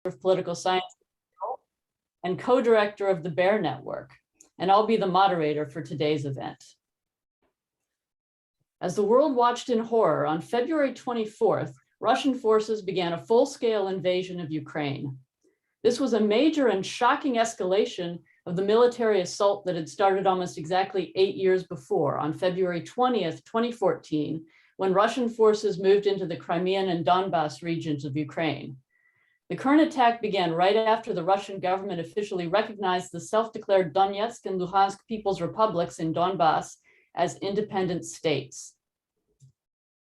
of Political Science and co-director of the BEAR Network, and I'll be the moderator for today's event. As the world watched in horror, on February 24th, Russian forces began a full-scale invasion of Ukraine. This was a major and shocking escalation of the military assault that had started almost exactly 8 years before, on February 20th, 2014, when Russian forces moved into the Crimean and Donbas regions of Ukraine. The current attack began right after the Russian government officially recognized the self-declared Donetsk and Luhansk People's Republics in Donbas as independent states.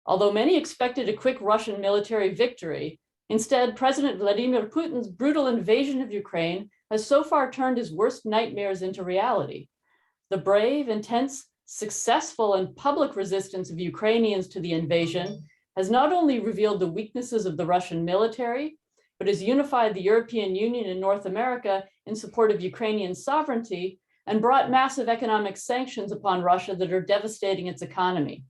Although many expected a quick Russian military victory, instead, President Vladimir Putin's brutal invasion of Ukraine has so far turned his worst nightmares into reality. The brave, intense, successful, and public resistance of Ukrainians to the invasion has not only revealed the weaknesses of the Russian military, but has unified the European Union and North America in support of Ukrainian sovereignty and brought massive economic sanctions upon Russia that are devastating its economy.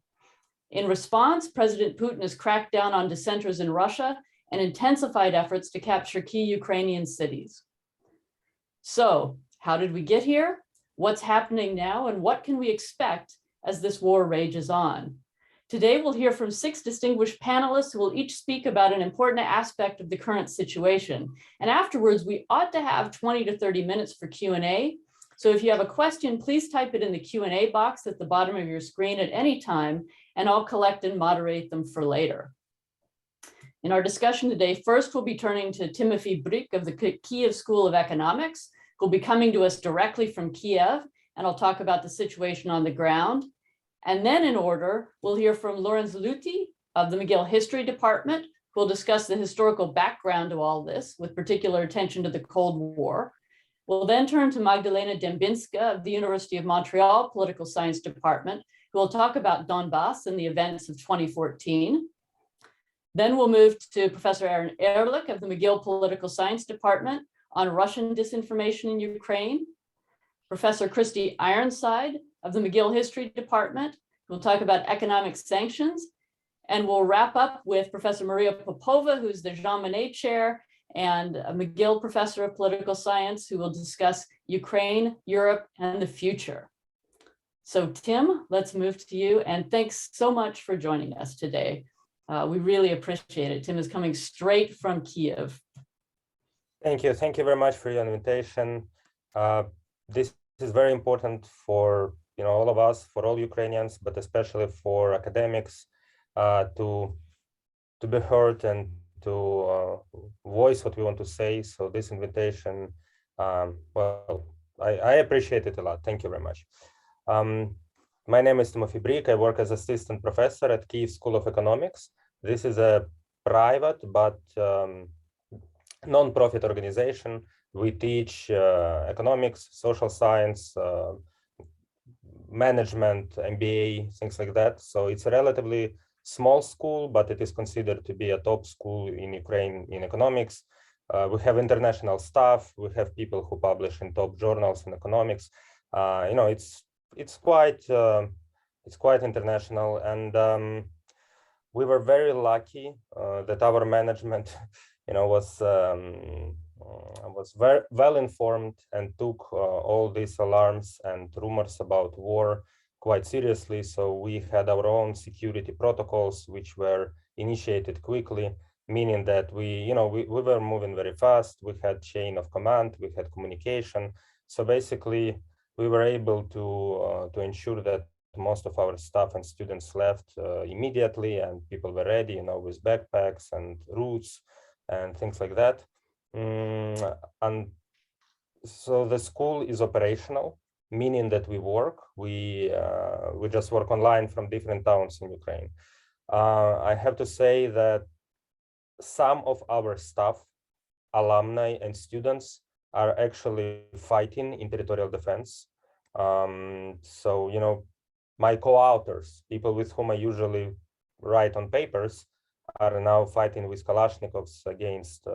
In response, President Putin has cracked down on dissenters in Russia and intensified efforts to capture key Ukrainian cities. So, how did we get here? What's happening now, and what can we expect as this war rages on? Today, we'll hear from 6 distinguished panelists who will each speak about an important aspect of the current situation. And afterwards, we ought to have 20 to 30 minutes for Q&A. So if you have a question, please type it in the Q&A box at the bottom of your screen at any time, and I'll collect and moderate them for later. In our discussion today, first we'll be turning to Timothy Bryk of the Kiev School of Economics, who'll be coming to us directly from Kiev, and I'll talk about the situation on the ground. And then in order, we'll hear from Lorenz Luthi of the McGill History Department, who will discuss the historical background to all this, with particular attention to the Cold War. We'll then turn to Magdalena Dembinska of the University of Montreal Political Science Department, who will talk about Donbass and the events of 2014. Then we'll move to Professor Aaron Ehrlich of the McGill Political Science Department on Russian disinformation in Ukraine. Professor Christy Ironside of the McGill History Department, who will talk about economic sanctions. And we'll wrap up with Professor Maria Popova, who's the Jean Monnet Chair and a McGill Professor of Political Science, who will discuss Ukraine, Europe, and the future. So Tim, let's move to you. And thanks so much for joining us today. We really appreciate it. Tim is coming straight from Kiev. Thank you. Thank you very much for your invitation. This is very important for all of us, for all Ukrainians, but especially for academics to be heard and to voice what we want to say. So this invitation, well, I appreciate it a lot. Thank you very much. My name is Timothy Bryk. I work as assistant professor at Kiev School of Economics. This is a private but non-profit organization. We teach economics, social science, management, MBA, things like that. So it's a relatively small school, but it is considered to be a top school in Ukraine in economics. We have international staff. We have people who publish in top journals in economics. It's quite international, and we were very lucky that our management, was very well informed and took all these alarms and rumors about war quite seriously. So we had our own security protocols, which were initiated quickly, meaning that we were moving very fast. We had chain of command, we had communication. So basically, we were able to ensure that most of our staff and students left immediately, and people were ready, with backpacks and routes and things like that. And so the school is operational, meaning that we work. We just work online from different towns in Ukraine. I have to say that some of our staff, alumni and students, are actually fighting in territorial defense. So, my co-authors, people with whom I usually write on papers, are now fighting with Kalashnikovs against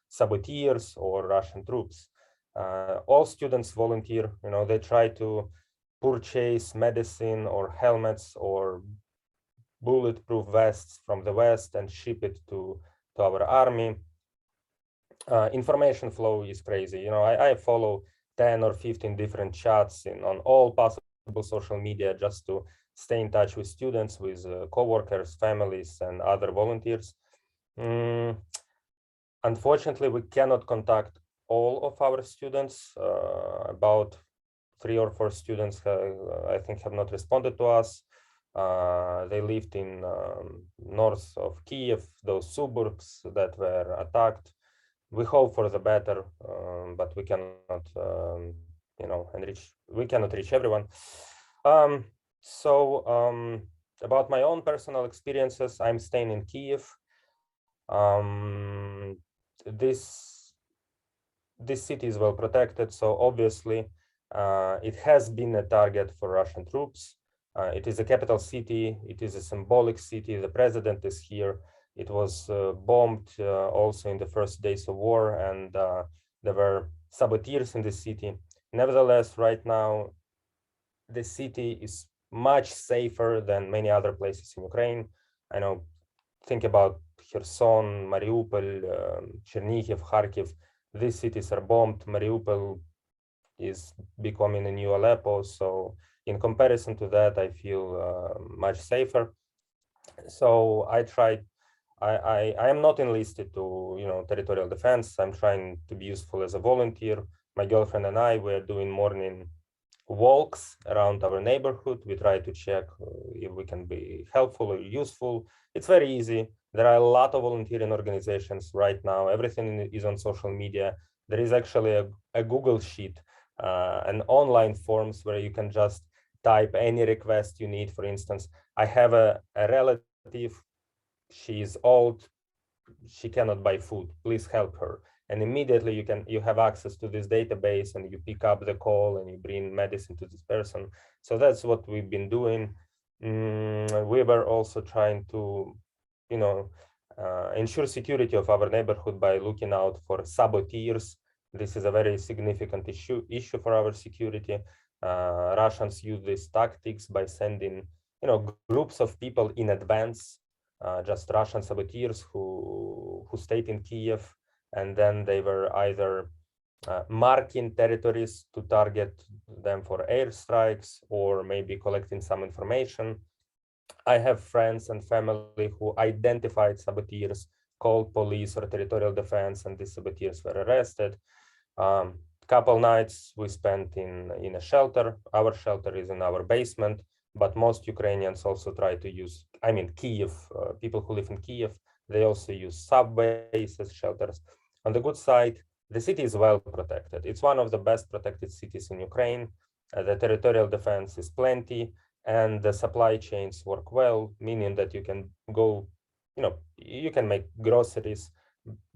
saboteurs or Russian troops. All students volunteer. They try to purchase medicine or helmets or bulletproof vests from the West and ship it to our army. information flow is crazy. You know, I follow 10 or 15 different chats on all possible social media just to stay in touch with students, with coworkers, families, and other volunteers. Mm, Unfortunately, we cannot contact all of our students. About 3 or 4 students, I think, have not responded to us. They lived in north of Kiev, those suburbs that were attacked. We hope for the better, but we cannot, we cannot reach everyone. Um, about my own personal experiences, I'm staying in Kiev. This city is well protected, so obviously it has been a target for Russian troops. It is a capital city. It is a symbolic city. The president is here. It was bombed also in the first days of war, and there were saboteurs in the city. Nevertheless, right now, the city is much safer than many other places in Ukraine. I know, think about Kherson, Mariupol, Chernihiv, Kharkiv. These cities are bombed. Mariupol is becoming a new Aleppo. So in comparison to that, I feel much safer. So I am not enlisted to, territorial defense. I'm trying to be useful as a volunteer. My girlfriend and I were doing morning walks around our neighborhood. We try to check if we can be helpful or useful. It's very easy. There are a lot of volunteering organizations right now. Everything is on social media. There is actually a Google Sheet, an online forms where you can just type any request you need. For instance, I have a relative. She is old. She cannot buy food. Please help her. And immediately you have access to this database, and you pick up the call and you bring medicine to this person. So that's what we've been doing. We were also trying to, ensure security of our neighborhood by looking out for saboteurs. This is a very significant issue for our security. Russians use these tactics by sending, groups of people in advance, just Russian saboteurs who stayed in Kiev, and then they were either marking territories to target them for airstrikes, or maybe collecting some information. I have friends and family who identified saboteurs, called police or territorial defense, and these saboteurs were arrested. Couple nights we spent in a shelter. Our shelter is in our basement, but most Ukrainians also try to use, Kiev, people who live in Kiev, they also use subways as shelters. On the good side, the city is well protected. It's one of the best protected cities in Ukraine. The territorial defense is plenty, and the supply chains work well, meaning that you can go, you can make groceries.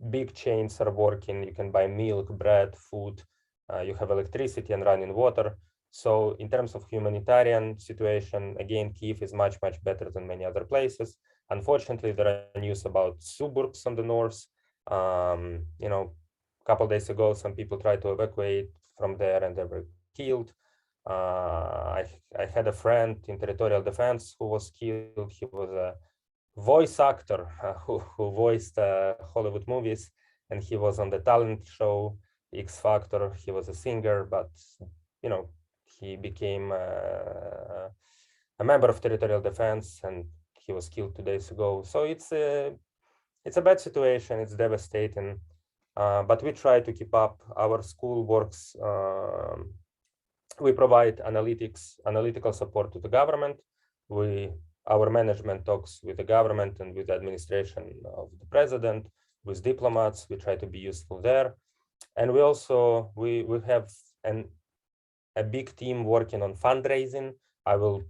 Big chains are working. You can buy milk, bread, food. You have electricity and running water. So in terms of humanitarian situation, again, Kiev is much, much better than many other places. Unfortunately, there are news about suburbs on the north. A couple days ago, some people tried to evacuate from there and they were killed. I had a friend in territorial defense who was killed. He was a voice actor who voiced Hollywood movies, and he was on the talent show X Factor. He was a singer, but he became a member of territorial defense, and he was killed 2 days ago. So it's a bad situation. It's devastating, but we try to keep up. Our school works. We provide analytical support to the government. Our management talks with the government and with the administration of the president, with diplomats. We try to be useful there. And we also, we have a big team working on fundraising. I will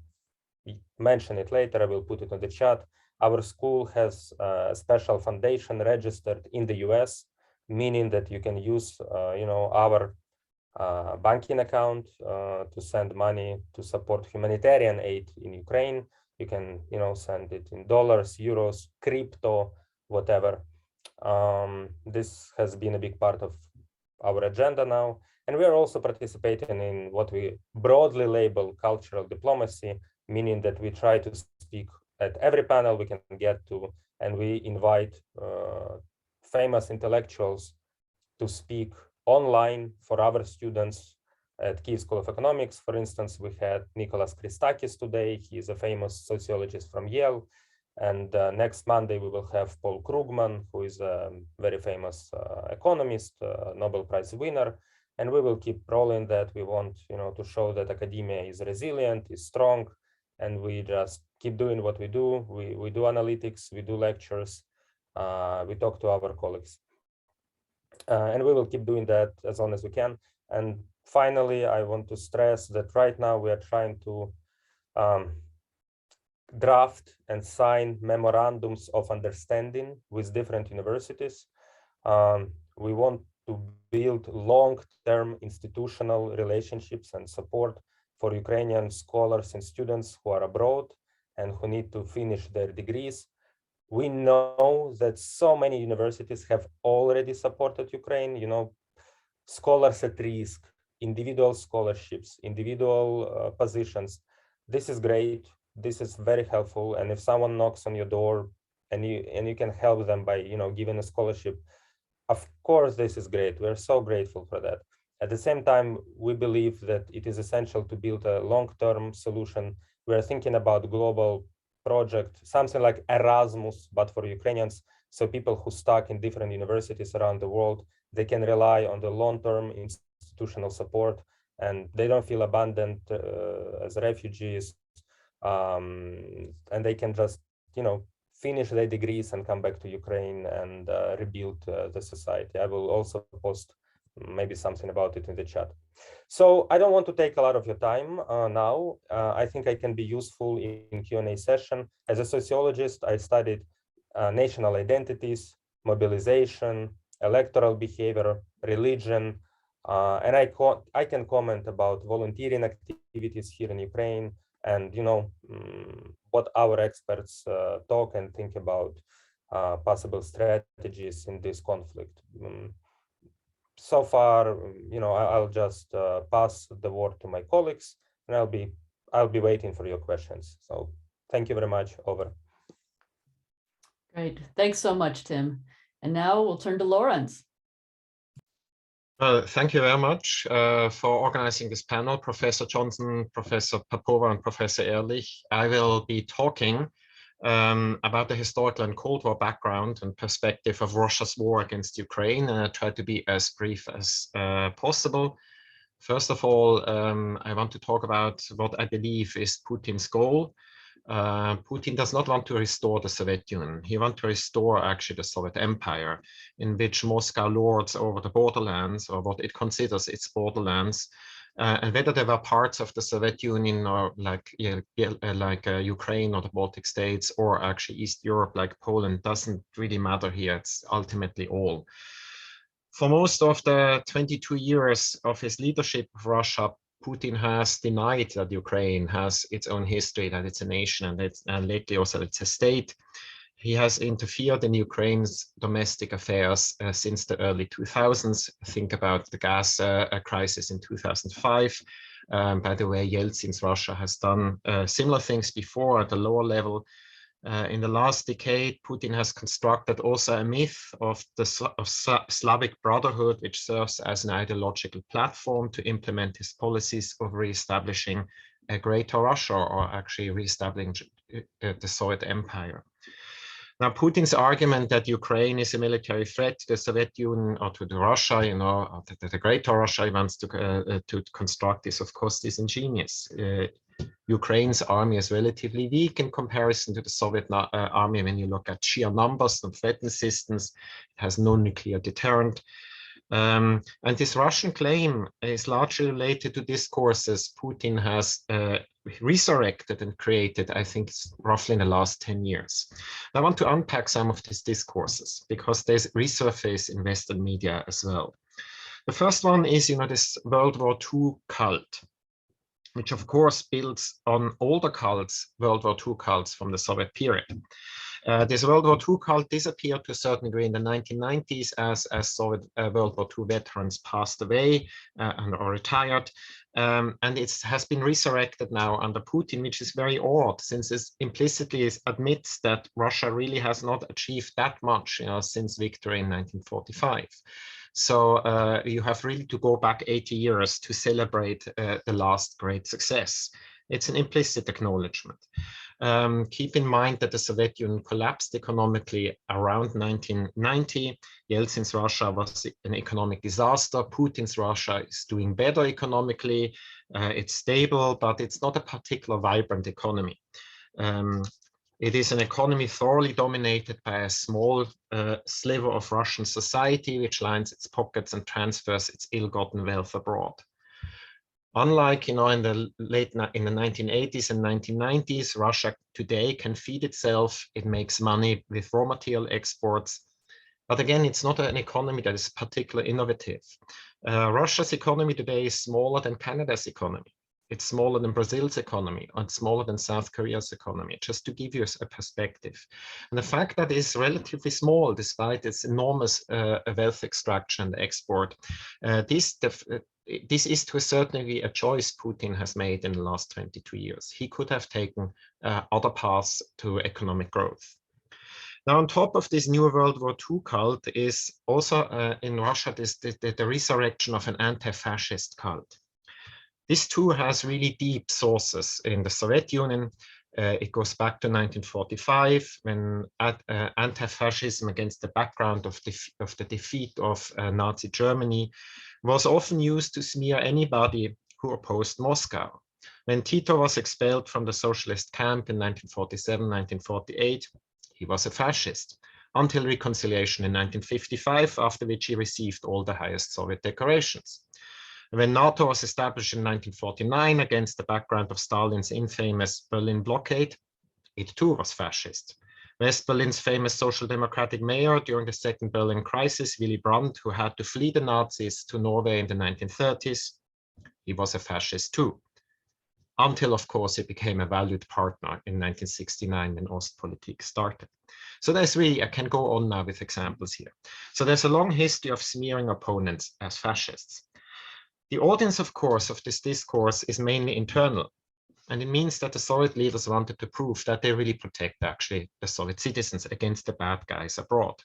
mention it later. I will put it on the chat. Our school has a special foundation registered in the US, meaning that you can use, our banking account to send money to support humanitarian aid in Ukraine. You can, send it in dollars, euros, crypto, whatever. This has been a big part of our agenda now. And we are also participating in what we broadly label cultural diplomacy, meaning that we try to speak at every panel we can get to, and we invite famous intellectuals to speak online for our students at Kyiv School of Economics. For instance, we had Nicholas Christakis today. He is a famous sociologist from Yale. And next Monday, we will have Paul Krugman, who is a very famous economist, Nobel Prize winner. And we will keep rolling that. We want, to show that academia is resilient, is strong, and we just keep doing what we do. We do analytics, we do lectures, we talk to our colleagues. And we will keep doing that as long as we can. And finally, I want to stress that right now we are trying to draft and sign memorandums of understanding with different universities. We want to build long-term institutional relationships and support for Ukrainian scholars and students who are abroad and who need to finish their degrees. We know that so many universities have already supported Ukraine, scholars at risk, individual scholarships, individual positions. This is great. This is very helpful. And if someone knocks on your door and you can help them by, giving a scholarship, of course, this is great. We're so grateful for that. At the same time, we believe that it is essential to build a long-term solution. We're thinking about global project, something like Erasmus, but for Ukrainians. So people who stuck in different universities around the world, they can rely on the long-term institutional support, and they don't feel abandoned as refugees. And they can just, finish their degrees and come back to Ukraine and rebuild the society. I will also post maybe something about it in the chat. So I don't want to take a lot of your time now. I think I can be useful in Q&A session. As a sociologist, I studied national identities, mobilization, electoral behavior, religion, and I can comment about volunteering activities here in Ukraine, and what our experts talk and think about possible strategies in this conflict. So far, I'll just pass the word to my colleagues, and I'll be waiting for your questions. So thank you very much. Over. Great. Thanks so much, Tim. And now we'll turn to Lawrence. Thank you very much for organizing this panel, Professor Johnson, Professor Popova, and Professor Ehrlich. I will be talking about the historical and Cold War background and perspective of Russia's war against Ukraine, and I try to be as brief as possible. First of all, I want to talk about what I believe is Putin's goal. Putin does not want to restore the Soviet Union. He wants to restore actually the Soviet Empire, in which Moscow lords over the borderlands, or what it considers its borderlands, and whether they were parts of the Soviet Union or like Ukraine or the Baltic states, or actually East Europe like Poland, doesn't really matter here. It's ultimately all. For most of the 22 years of his leadership of Russia, Putin has denied that Ukraine has its own history, that it's a nation, and lately also it's a state. He has interfered in Ukraine's domestic affairs since the early 2000s. Think about the gas crisis in 2005. By the way, Yeltsin's Russia has done similar things before at a lower level. In the last decade, Putin has constructed also a myth of the Slavic Brotherhood, which serves as an ideological platform to implement his policies of reestablishing a greater Russia, or actually reestablishing the Soviet Empire. Now, Putin's argument that Ukraine is a military threat to the Soviet Union or to the Russia, the greater Russia he wants to construct is, of course, disingenuous. Ukraine's army is relatively weak in comparison to the Soviet army. When you look at sheer numbers and weapon systems, it has no nuclear deterrent. And this Russian claim is largely related to discourses Putin has resurrected and created, I think, roughly in the last 10 years. I want to unpack some of these discourses because they resurface in Western media as well. The first one is, this World War II cult, which of course builds on older cults, World War II cults from the Soviet period. This World War II cult disappeared to a certain degree in the 1990s as Soviet World War II veterans passed away or retired. And it has been resurrected now under Putin, which is very odd, since it implicitly admits that Russia really has not achieved that much since victory in 1945. So you have really to go back 80 years to celebrate the last great success. It's an implicit acknowledgement. Keep in mind that the Soviet Union collapsed economically around 1990. Yeltsin's Russia was an economic disaster. Putin's Russia is doing better economically. It's stable, but it's not a particular vibrant economy. It is an economy thoroughly dominated by a small sliver of Russian society, which lines its pockets and transfers its ill-gotten wealth abroad. Unlike, in the 1980s and 1990s, Russia today can feed itself. It makes money with raw material exports. But again, it's not an economy that is particularly innovative. Russia's economy today is smaller than Canada's economy. It's smaller than Brazil's economy, and smaller than South Korea's economy, just to give you a perspective. And the fact that it's relatively small, despite its enormous wealth extraction and export, this is to a certain degree a choice Putin has made in the last 22 years. He could have taken other paths to economic growth. Now, on top of this new World War II cult is also in Russia the resurrection of an anti-fascist cult. This too has really deep sources in the Soviet Union. It goes back to 1945, when anti-fascism, against the background of the defeat of Nazi Germany, was often used to smear anybody who opposed Moscow. When Tito was expelled from the socialist camp in 1947, 1948, he was a fascist, until reconciliation in 1955, after which he received all the highest Soviet decorations. When NATO was established in 1949 against the background of Stalin's infamous Berlin blockade, it too was fascist. West Berlin's famous social democratic mayor during the Second Berlin crisis, Willy Brandt, who had to flee the Nazis to Norway in the 1930s, he was a fascist too. Until, of course, he became a valued partner in 1969 when Ostpolitik started. So I can go on now with examples here. So there's a long history of smearing opponents as fascists. The audience, of course, of this discourse is mainly internal, and it means that the Soviet leaders wanted to prove that they really protect actually the Soviet citizens against the bad guys abroad.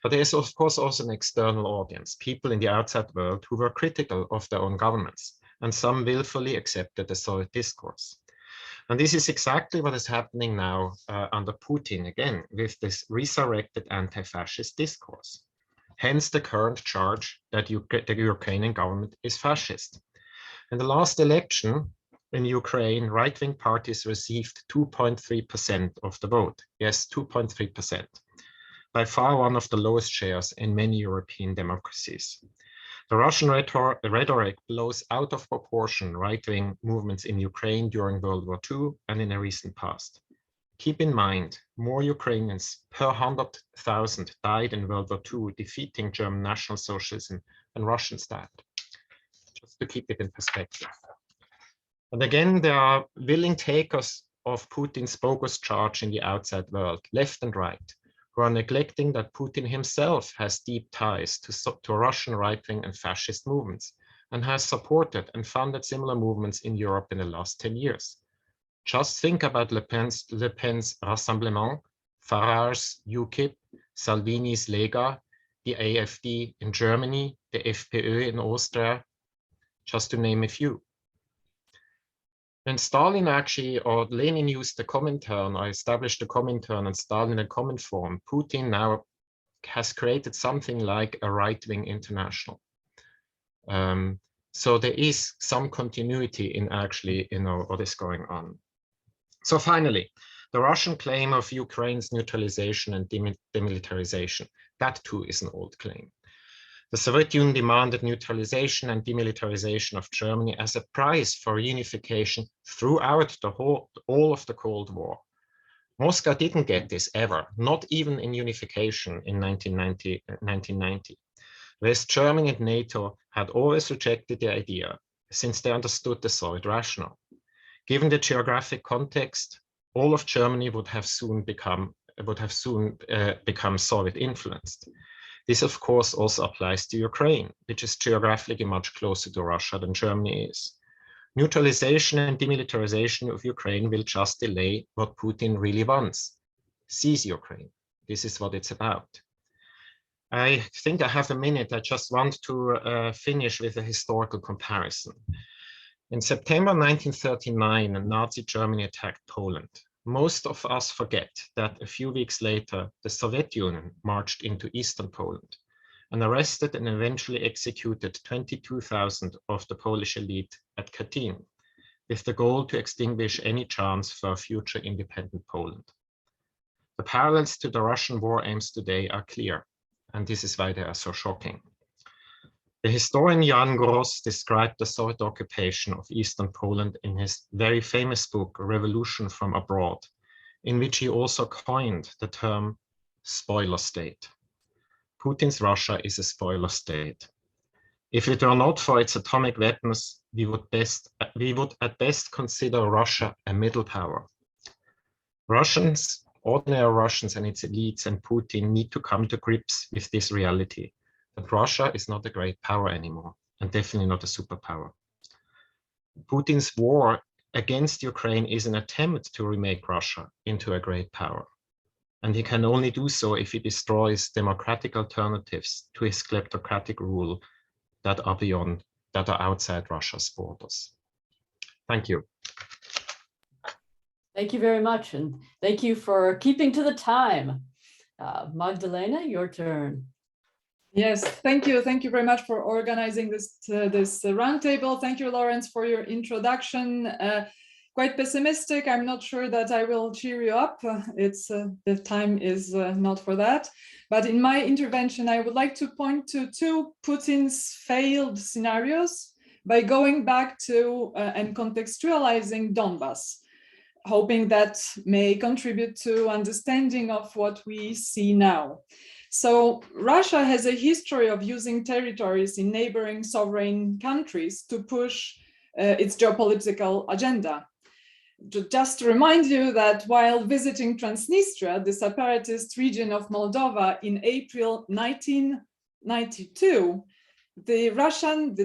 But there is, of course, also an external audience, people in the outside world who were critical of their own governments, and some willfully accepted the Soviet discourse. And this is exactly what is happening now under Putin again, with this resurrected anti-fascist discourse. Hence the current charge that the Ukrainian government is fascist. In the last election in Ukraine, right-wing parties received 2.3% of the vote. Yes, 2.3%. By far one of the lowest shares in many European democracies. The Russian rhetoric blows out of proportion right-wing movements in Ukraine during World War II and in the recent past. Keep in mind, more Ukrainians per 100,000 died in World War II defeating German National Socialism than Russian state, just to keep it in perspective. And again, there are willing takers of Putin's bogus charge in the outside world, left and right, who are neglecting that Putin himself has deep ties to Russian right-wing and fascist movements, and has supported and funded similar movements in Europe in the last 10 years. Just think about Le Pen's Rassemblement, Farage's UKIP, Salvini's Lega, the AfD in Germany, the FPÖ in Austria, just to name a few. When Stalin actually, or Lenin used the Comintern, or established the Comintern, and Stalin a Cominform, Putin now has created something like a right-wing international. So there is some continuity in actually, what is going on. So finally, the Russian claim of Ukraine's neutralization and demilitarization, that too is an old claim. The Soviet Union demanded neutralization and demilitarization of Germany as a price for unification throughout all of the Cold War. Moscow didn't get this ever, not even in unification in 1990. West Germany and NATO had always rejected the idea, since they understood the Soviet rationale. Given the geographic context, all of Germany would have soon become Soviet influenced. This, of course, also applies to Ukraine, which is geographically much closer to Russia than Germany is. Neutralization and demilitarization of Ukraine will just delay what Putin really wants: seize Ukraine. This is what it's about. I think I have a minute. I just want to finish with a historical comparison. In September 1939, Nazi Germany attacked Poland. Most of us forget that a few weeks later, the Soviet Union marched into Eastern Poland and arrested and eventually executed 22,000 of the Polish elite at Katyn, with the goal to extinguish any chance for a future independent Poland. The parallels to the Russian war aims today are clear, and this is why they are so shocking. The historian Jan Gross described the Soviet occupation of Eastern Poland in his very famous book, Revolution from Abroad, in which he also coined the term spoiler state. Putin's Russia is a spoiler state. If it were not for its atomic weapons, we would at best consider Russia a middle power. Ordinary Russians and its elites and Putin need to come to grips with this reality, that Russia is not a great power anymore, and definitely not a superpower. Putin's war against Ukraine is an attempt to remake Russia into a great power. And he can only do so if he destroys democratic alternatives to his kleptocratic rule that are outside Russia's borders. Thank you. Thank you very much, and thank you for keeping to the time. Magdalena, your turn. Yes, thank you. Thank you very much for organizing this roundtable. Thank you, Lawrence, for your introduction. Quite pessimistic. I'm not sure that I will cheer you up. The time is not for that. But in my intervention, I would like to point to two Putin's failed scenarios by going back to and contextualizing Donbass, hoping that may contribute to understanding of what we see now. So Russia has a history of using territories in neighboring sovereign countries to push its geopolitical agenda. Just to remind you that while visiting Transnistria, the separatist region of Moldova in April 1992, the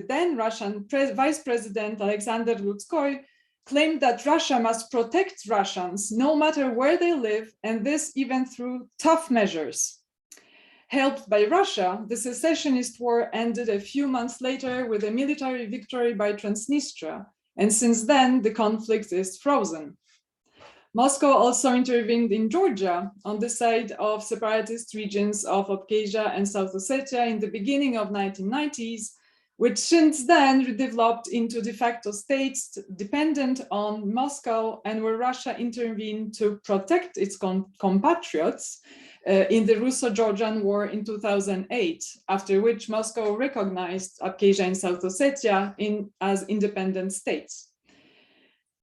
then Russian Vice President Alexander Lutskoy claimed that Russia must protect Russians no matter where they live, and this even through tough measures. Helped by Russia, the secessionist war ended a few months later with a military victory by Transnistria, and since then the conflict is frozen. Moscow also intervened in Georgia on the side of separatist regions of Abkhazia and South Ossetia in the beginning of 1990s, which since then developed into de facto states dependent on Moscow, and where Russia intervened to protect its compatriots in the Russo-Georgian War in 2008, after which Moscow recognized Abkhazia and South Ossetia as independent states.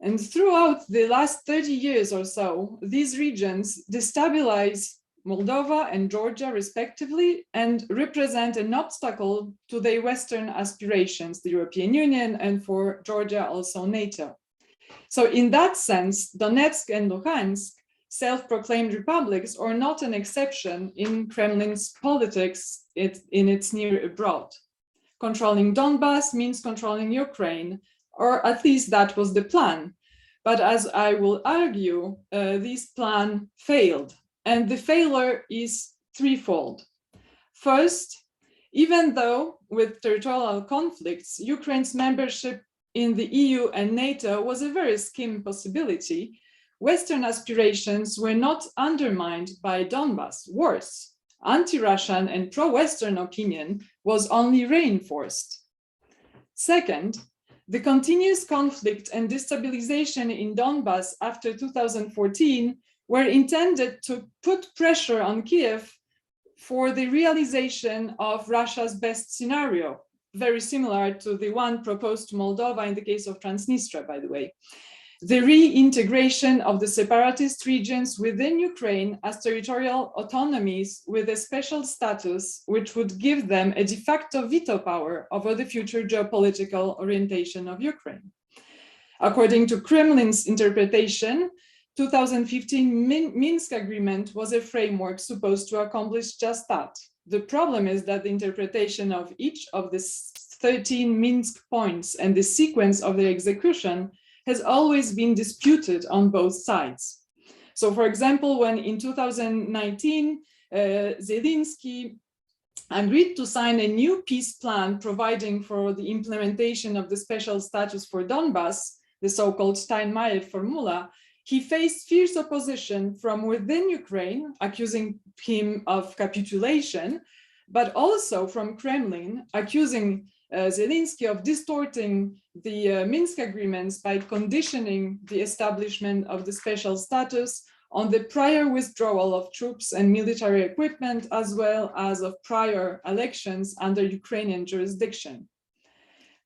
And throughout the last 30 years or so, these regions destabilize Moldova and Georgia respectively, and represent an obstacle to their Western aspirations, the European Union, and for Georgia also NATO. So in that sense, Donetsk and Luhansk, self-proclaimed republics, are not an exception in Kremlin's politics in its near abroad. Controlling Donbass means controlling Ukraine, or at least that was the plan. But as I will argue, this plan failed. And the failure is threefold. First, even though with territorial conflicts, Ukraine's membership in the EU and NATO was a very skim possibility, Western aspirations were not undermined by Donbass. Worse, anti-Russian and pro-Western opinion was only reinforced. Second, the continuous conflict and destabilization in Donbass after 2014 were intended to put pressure on Kiev for the realization of Russia's best scenario, very similar to the one proposed to Moldova in the case of Transnistria, by the way. The reintegration of the separatist regions within Ukraine as territorial autonomies with a special status, which would give them a de facto veto power over the future geopolitical orientation of Ukraine. According to Kremlin's interpretation, 2015 Minsk agreement was a framework supposed to accomplish just that. The problem is that the interpretation of each of the 13 Minsk points and the sequence of their execution has always been disputed on both sides. So for example, when in 2019, Zelensky agreed to sign a new peace plan providing for the implementation of the special status for Donbas, the so-called Steinmeier formula, he faced fierce opposition from within Ukraine, accusing him of capitulation, but also from Kremlin, accusing Zelensky of distorting the Minsk agreements by conditioning the establishment of the special status on the prior withdrawal of troops and military equipment, as well as of prior elections under Ukrainian jurisdiction.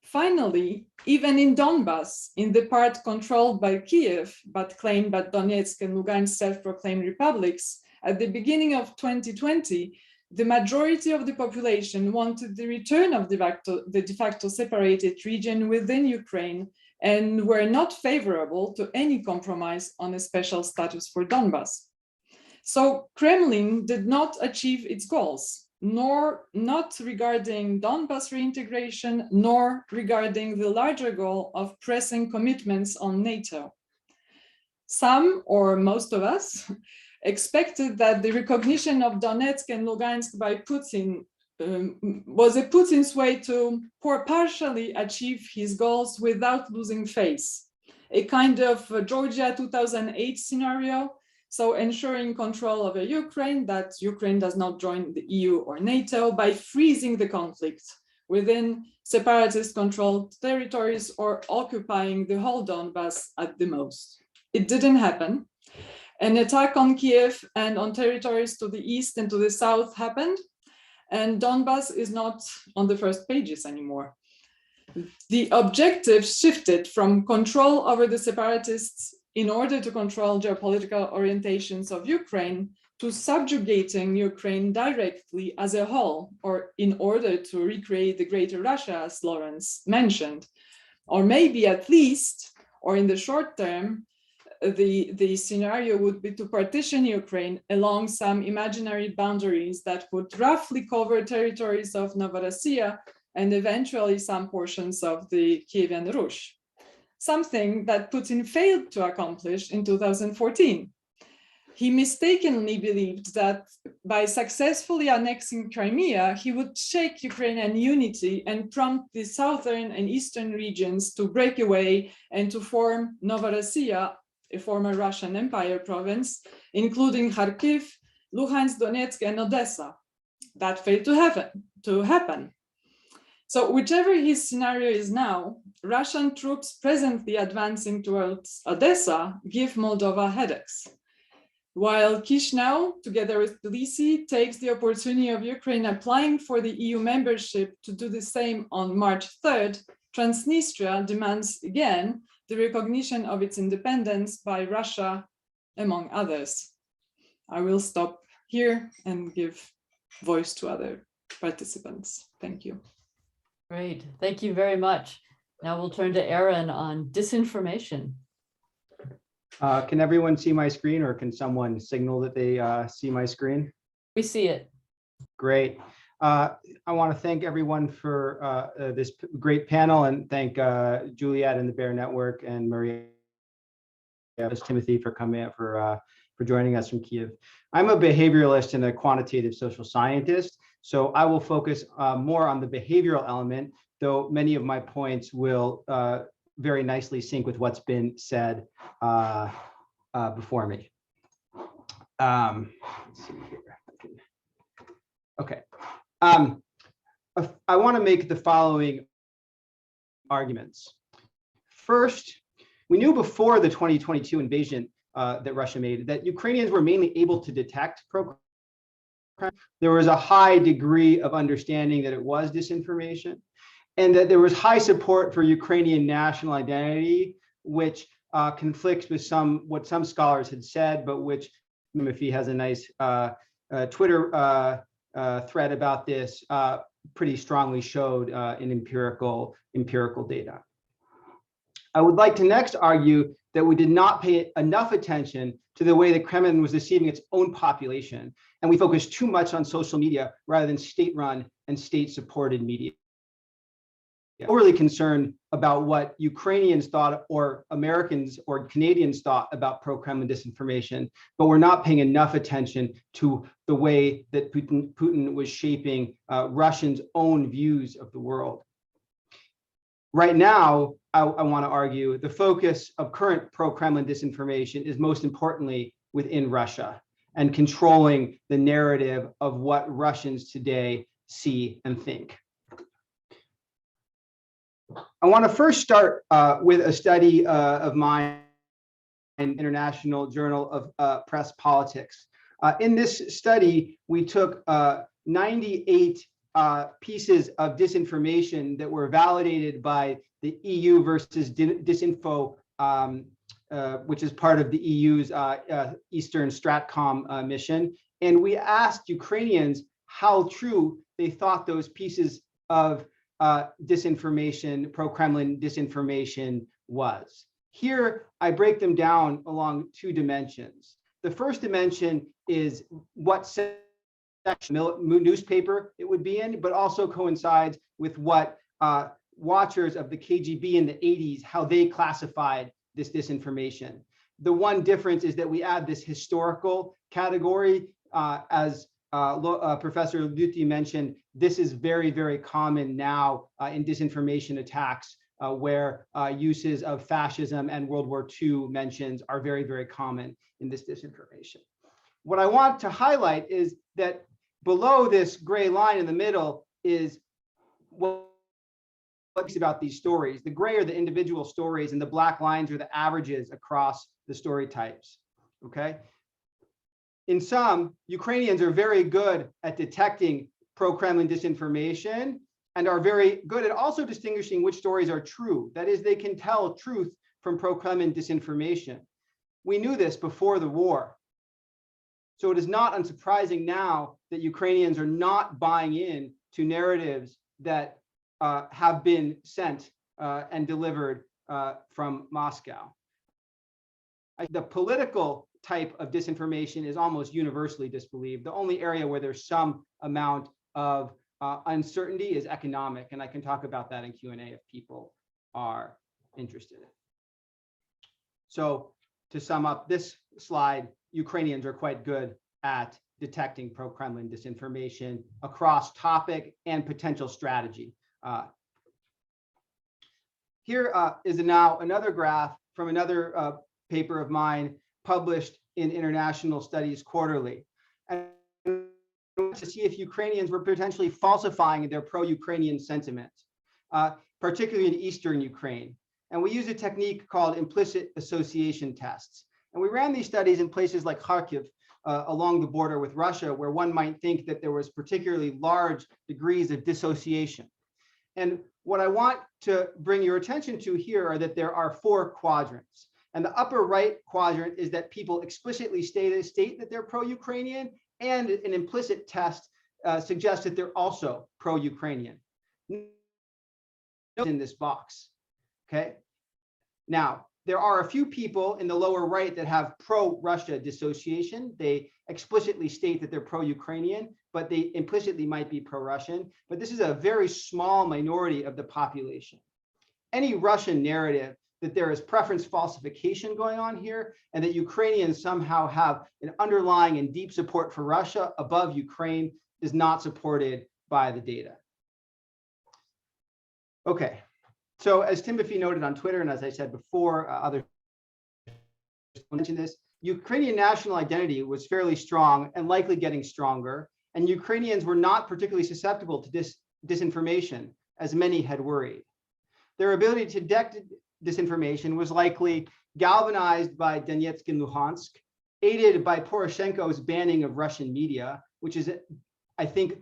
Finally, even in Donbas, in the part controlled by Kiev, but claimed by Donetsk and Lugansk self-proclaimed republics, at the beginning of 2020, the majority of the population wanted the return of the de facto separated region within Ukraine and were not favorable to any compromise on a special status for Donbas. So Kremlin did not achieve its goals, nor not regarding Donbas reintegration, nor regarding the larger goal of pressing commitments on NATO. Some, or most of us, expected that the recognition of Donetsk and Lugansk by Putin was a Putin's way to partially achieve his goals without losing face, a kind of Georgia 2008 scenario, so ensuring control over Ukraine, that Ukraine does not join the EU or NATO by freezing the conflict within separatist-controlled territories or occupying the whole Donbas at the most. It didn't happen. An attack on Kiev and on territories to the east and to the south happened, and Donbas is not on the first pages anymore. The objective shifted from control over the separatists in order to control geopolitical orientations of Ukraine to subjugating Ukraine directly as a whole, or in order to recreate the Greater Russia, as Lawrence mentioned, or maybe at least, or in the short term, the scenario would be to partition Ukraine along some imaginary boundaries that would roughly cover territories of Novorossiya and eventually some portions of the Kievan Rus, something that Putin failed to accomplish in 2014. He mistakenly believed that by successfully annexing Crimea, he would shake Ukrainian unity and prompt the southern and eastern regions to break away and to form Novorossiya, a former Russian Empire province, including Kharkiv, Luhansk, Donetsk, and Odessa. That failed to happen. So whichever his scenario is now, Russian troops presently advancing towards Odessa give Moldova headaches. While Chisinau, together with Tbilisi, takes the opportunity of Ukraine applying for the EU membership to do the same on March 3rd, Transnistria demands again the recognition of its independence by Russia, among others. I will stop here and give voice to other participants. Thank you. Great, thank you very much. Now we'll turn to Aaron on disinformation. Can everyone see my screen, or can someone signal that they see my screen? We see it. Great. I want to thank everyone for this great panel, and thank Juliet and the Bear Network and Maria, Timothy for coming for joining us from Kiev. I'm a behavioralist and a quantitative social scientist, so I will focus more on the behavioral element, though many of my points will very nicely sync with what's been said before me. Let's see here. Okay. I want to make the following arguments. First, we knew before the 2022 invasion that Russia made that Ukrainians were mainly able to detect pro-crime. There was a high degree of understanding that it was disinformation, and that there was high support for Ukrainian national identity, which conflicts with what some scholars had said, but which Timothy has a nice Twitter thread about this, pretty strongly showed in empirical data. I would like to next argue that we did not pay enough attention to the way the Kremlin was deceiving its own population, and we focused too much on social media rather than state-run and state-supported media. overly concerned about what Ukrainians thought or Americans or Canadians thought about pro-Kremlin disinformation, but we're not paying enough attention to the way that Putin was shaping Russians' own views of the world. Right now, I want to argue the focus of current pro-Kremlin disinformation is most importantly within Russia and controlling the narrative of what Russians today see and think. I want to first start with a study of mine in International Journal of Press Politics. In this study, we took 98 pieces of disinformation that were validated by the EU versus Disinfo, which is part of the EU's Eastern Stratcom mission. And we asked Ukrainians how true they thought those pieces of disinformation, pro-Kremlin disinformation was. Here, I break them down along two dimensions. The first dimension is what section newspaper it would be in, but also coincides with what watchers of the KGB in the 80s, how they classified this disinformation. The one difference is that we add this historical category. As Professor Luti mentioned, this is very, very common now in disinformation attacks where uses of fascism and World War II mentions are very, very common in this disinformation. What I want to highlight is that below this gray line in the middle is what's about these stories. The gray are the individual stories and the black lines are the averages across the story types, okay? In sum, Ukrainians are very good at detecting pro-Kremlin disinformation and are very good at also distinguishing which stories are true. That is, they can tell truth from pro-Kremlin disinformation. We knew this before the war. So it is not unsurprising now that Ukrainians are not buying in to narratives that have been sent and delivered from Moscow. The political type of disinformation is almost universally disbelieved. The only area where there's some amount of uncertainty is economic, and I can talk about that in Q&A if people are interested. So to sum up this slide, Ukrainians are quite good at detecting pro-Kremlin disinformation across topic and potential strategy. Here is now another graph from another paper of mine published in International Studies Quarterly. And to see if Ukrainians were potentially falsifying their pro-Ukrainian sentiment, particularly in Eastern Ukraine. And we use a technique called implicit association tests. And we ran these studies in places like Kharkiv, along the border with Russia, where one might think that there was particularly large degrees of dissociation. And what I want to bring your attention to here are that there are 4 quadrants. And the upper right quadrant is that people explicitly state that they're pro-Ukrainian, and an implicit test suggests that they're also pro-Ukrainian. In this box, okay? Now, there are a few people in the lower right that have pro-Russia dissociation. They explicitly state that they're pro-Ukrainian, but they implicitly might be pro-Russian. But this is a very small minority of the population. Any Russian narrative that there is preference falsification going on here, and that Ukrainians somehow have an underlying and deep support for Russia above Ukraine is not supported by the data. Okay. So as Timothy noted on Twitter, and as I said before, others mentioned this, Ukrainian national identity was fairly strong and likely getting stronger, and Ukrainians were not particularly susceptible to disinformation, as many had worried. Their ability to detect disinformation was likely galvanized by Donetsk and Luhansk, aided by Poroshenko's banning of Russian media, which is, I think,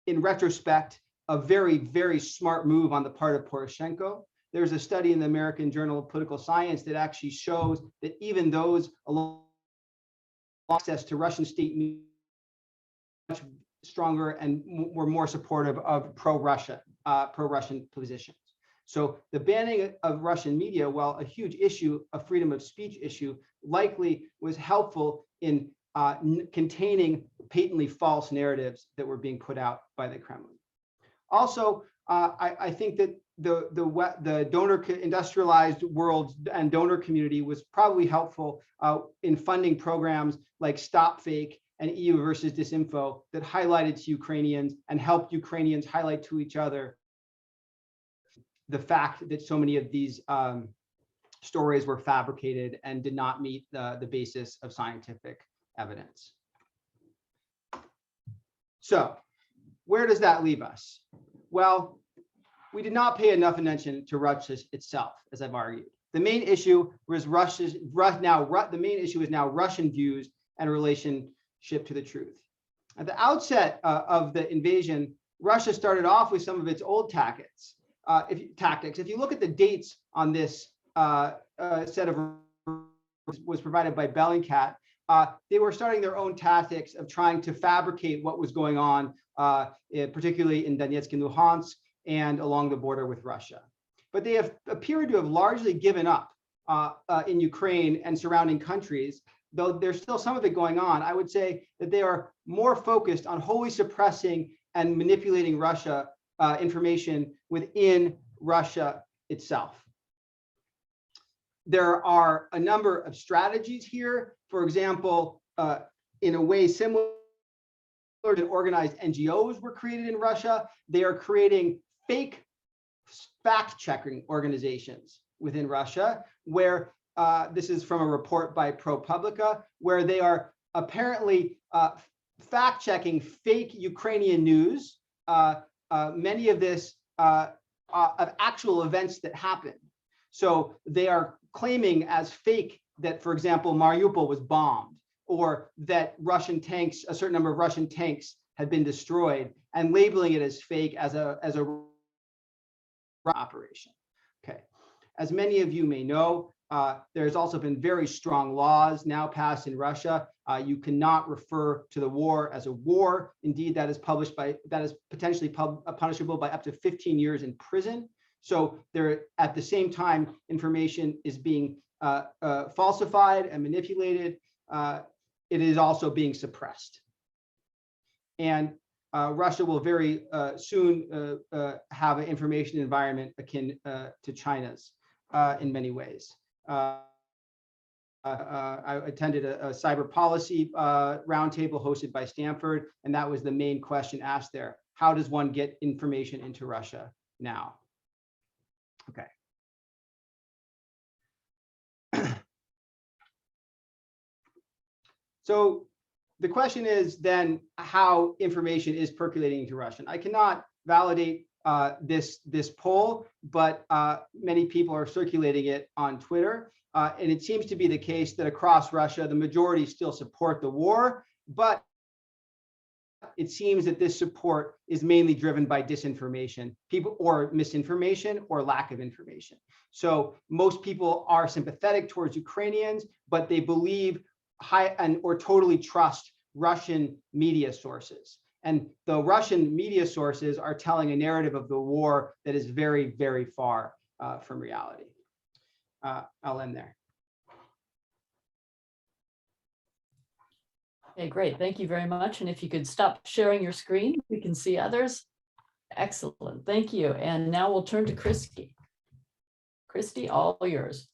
in retrospect, a very, very smart move on the part of Poroshenko. There's a study in the American Journal of Political Science that actually shows that even those along access to Russian state media much stronger and were more supportive of pro-Russian positions. So the banning of Russian media, while a huge issue, a freedom of speech issue, likely was helpful in containing patently false narratives that were being put out by the Kremlin. Also, I think that the donor industrialized world and donor community was probably helpful in funding programs like Stop Fake and EU versus Disinfo that highlighted to Ukrainians and helped Ukrainians highlight to each other the fact that so many of these stories were fabricated and did not meet the basis of scientific evidence. So where does that leave us? Well, we did not pay enough attention to Russia itself, as I've argued. The main issue was the main issue is now Russian views and relationship to the truth. At the outset of the invasion, Russia started off with some of its old tactics. If you look at the dates on this set of was provided by Bellingcat, they were starting their own tactics of trying to fabricate what was going on, particularly in Donetsk and Luhansk and along the border with Russia. But they have appeared to have largely given up in Ukraine and surrounding countries, though there's still some of it going on. I would say that they are more focused on wholly suppressing and manipulating Russia information within Russia itself. There are a number of strategies here. For example, in a way similar to organized NGOs were created in Russia, they are creating fake fact-checking organizations within Russia, where this is from a report by ProPublica, where they are apparently fact-checking fake Ukrainian news, many of this of actual events that happened. So they are claiming as fake that, for example, Mariupol was bombed, or that Russian tanks, a certain number of Russian tanks had been destroyed, and labeling it as fake as a operation. Okay, as many of you may know, there's also been very strong laws now passed in Russia. You cannot refer to the war as a war. Indeed, that is potentially punishable by up to 15 years in prison. So there, at the same time, information is being falsified and manipulated. It is also being suppressed. And Russia will very soon have an information environment akin to China's in many ways. I attended a cyber policy roundtable hosted by Stanford, and that was the main question asked there. How does one get information into Russia now? Okay. So the question is then how information is percolating into Russian. I cannot validate this poll, but many people are circulating it on Twitter. And it seems to be the case that across Russia, the majority still support the war, but it seems that this support is mainly driven by disinformation, or misinformation, or lack of information. So most people are sympathetic towards Ukrainians, but they believe or totally trust Russian media sources. And the Russian media sources are telling a narrative of the war that is very, very far from reality. I'll end there. Okay, great. Thank you very much. And if you could stop sharing your screen, we can see others. Excellent. Thank you. And now we'll turn to Christy. Christy, all yours.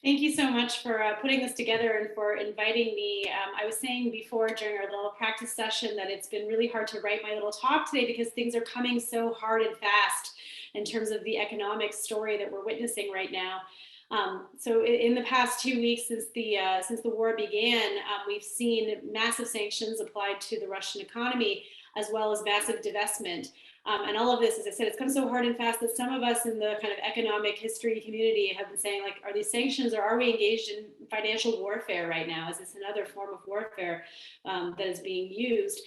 Thank you so much for putting this together and for inviting me. I was saying before during our little practice session that it's been really hard to write my little talk today because things are coming so hard and fast in terms of the economic story that we're witnessing right now. So in the past 2 weeks since the war began, we've seen massive sanctions applied to the Russian economy, as well as massive divestment. And all of this, as I said, it's come so hard and fast that some of us in the kind of economic history community have been saying, like, are these sanctions, or are we engaged in financial warfare right now? Is this another form of warfare that is being used?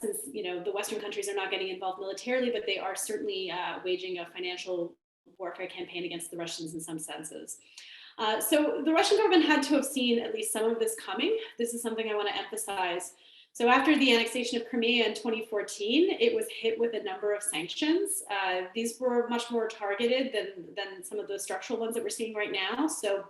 Since, you know, the Western countries are not getting involved militarily, but they are certainly waging a financial warfare campaign against the Russians in some senses. So the Russian government had to have seen at least some of this coming. This is something I want to emphasize. So after the annexation of Crimea in 2014, it was hit with a number of sanctions. These were much more targeted than some of the structural ones that we're seeing right now. So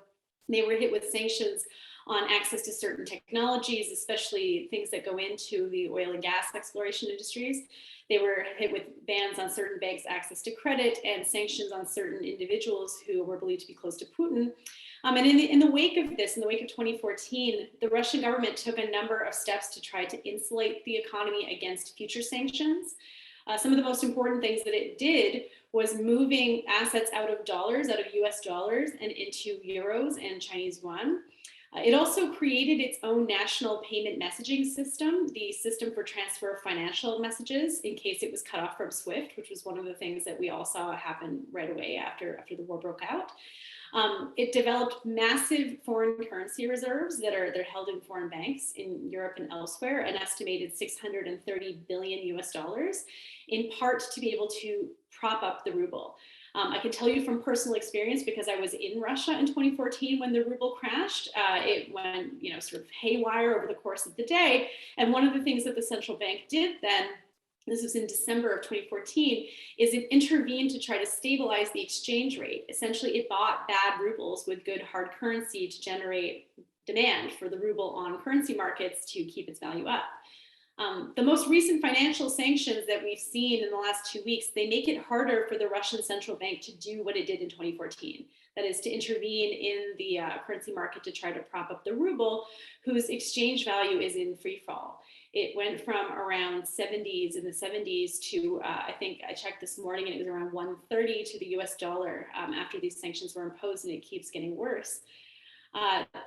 they were hit with sanctions on access to certain technologies, especially things that go into the oil and gas exploration industries. They were hit with bans on certain banks' access to credit and sanctions on certain individuals who were believed to be close to Putin. And in the wake of this, in the wake of 2014, the Russian government took a number of steps to try to insulate the economy against future sanctions. Some of the most important things that it did was moving assets out of dollars, out of US dollars, and into euros and Chinese yuan. It also created its own national payment messaging system, the system for transfer of financial messages in case it was cut off from SWIFT, which was one of the things that we all saw happen right away after the war broke out. It developed massive foreign currency reserves they're held in foreign banks in Europe and elsewhere, an estimated 630 billion US dollars, in part to be able to prop up the ruble. I can tell you from personal experience, because I was in Russia in 2014 when the ruble crashed. It went, sort of haywire over the course of the day. And one of the things that the central bank did then, this was in December of 2014, is it intervened to try to stabilize the exchange rate. Essentially, it bought bad rubles with good hard currency to generate demand for the ruble on currency markets to keep its value up. The most recent financial sanctions that we've seen in the last 2 weeks, they make it harder for the Russian central bank to do what it did in 2014. That is to intervene in the currency market to try to prop up the ruble, whose exchange value is in free fall. It went from around 70s, in the 70s to, I think I checked this morning and it was around 130 to the US dollar after these sanctions were imposed, and it keeps getting worse.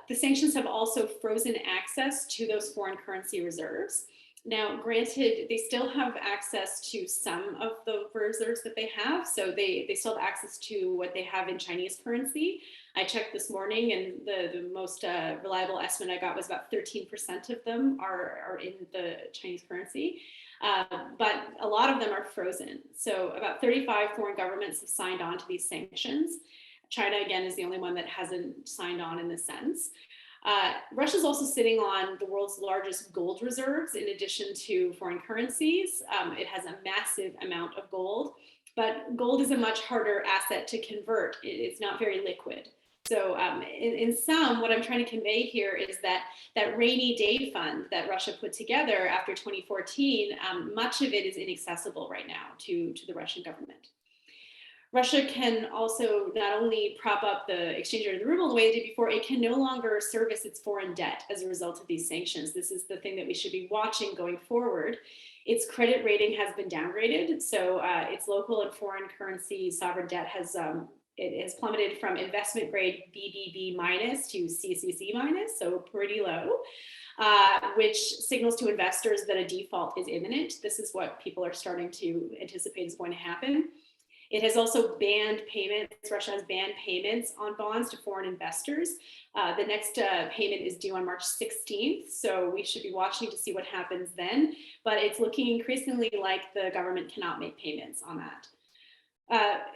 The sanctions have also frozen access to those foreign currency reserves. Now, granted, they still have access to some of the reserves that they have. So they still have access to what they have in Chinese currency. I checked this morning, and the most reliable estimate I got was about 13% of them are in the Chinese currency. But a lot of them are frozen. So about 35 foreign governments have signed on to these sanctions. China, again, is the only one that hasn't signed on in this sense. Russia's also sitting on the world's largest gold reserves in addition to foreign currencies. It has a massive amount of gold, but gold is a much harder asset to convert. It's not very liquid. So in sum, what I'm trying to convey here is that rainy day fund that Russia put together after 2014, much of it is inaccessible right now to the Russian government. Russia can also not only prop up the exchange rate of the ruble the way it did before, it can no longer service its foreign debt as a result of these sanctions. This is the thing that we should be watching going forward. Its credit rating has been downgraded. So its local and foreign currency sovereign debt has plummeted from investment grade BBB minus to CCC minus, so pretty low. Which signals to investors that a default is imminent. This is what people are starting to anticipate is going to happen. It has also banned payments. Russia has banned payments on bonds to foreign investors. The next payment is due on March 16th, so we should be watching to see what happens then. But it's looking increasingly like the government cannot make payments on that.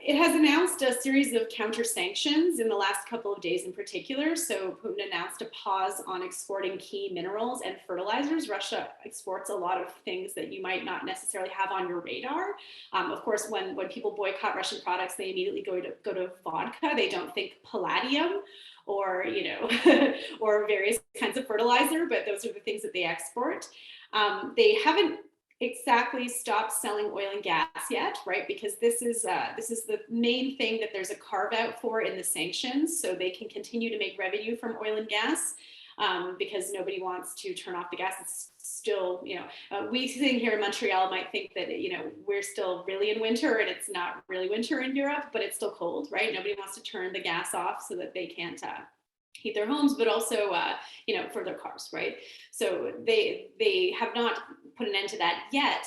It has announced a series of counter sanctions in the last couple of days in particular. So Putin announced a pause on exporting key minerals and fertilizers. Russia exports a lot of things that you might not necessarily have on your radar. Of course, when people boycott Russian products, they immediately go to vodka. They don't think palladium or, or various kinds of fertilizer, but those are the things that they export. They haven't exactly stopped selling oil and gas yet, right? Because this is the main thing that there's a carve out for in the sanctions, so they can continue to make revenue from oil and gas because nobody wants to turn off the gas. It's still, we sitting here in Montreal might think that we're still really in winter, and it's not really winter in Europe, but it's still cold, right? Nobody wants to turn the gas off so that they can't heat their homes, but also, for their cars, right? So they have not put an end to that yet.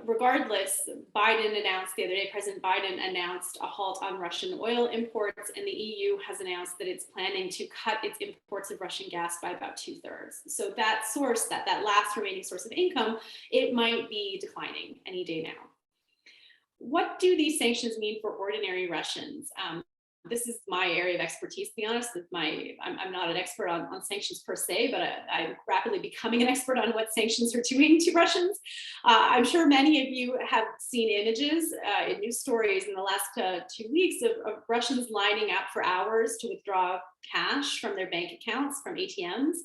Regardless, Biden announced the other day, President Biden announced a halt on Russian oil imports, and the EU has announced that it's planning to cut its imports of Russian gas by about 2/3. So that source, that last remaining source of income, it might be declining any day now. What do these sanctions mean for ordinary Russians? This is my area of expertise, to be honest. I'm not an expert on sanctions per se, but I'm rapidly becoming an expert on what sanctions are doing to Russians. I'm sure many of you have seen images in news stories in the last 2 weeks of Russians lining up for hours to withdraw cash from their bank accounts, from ATMs,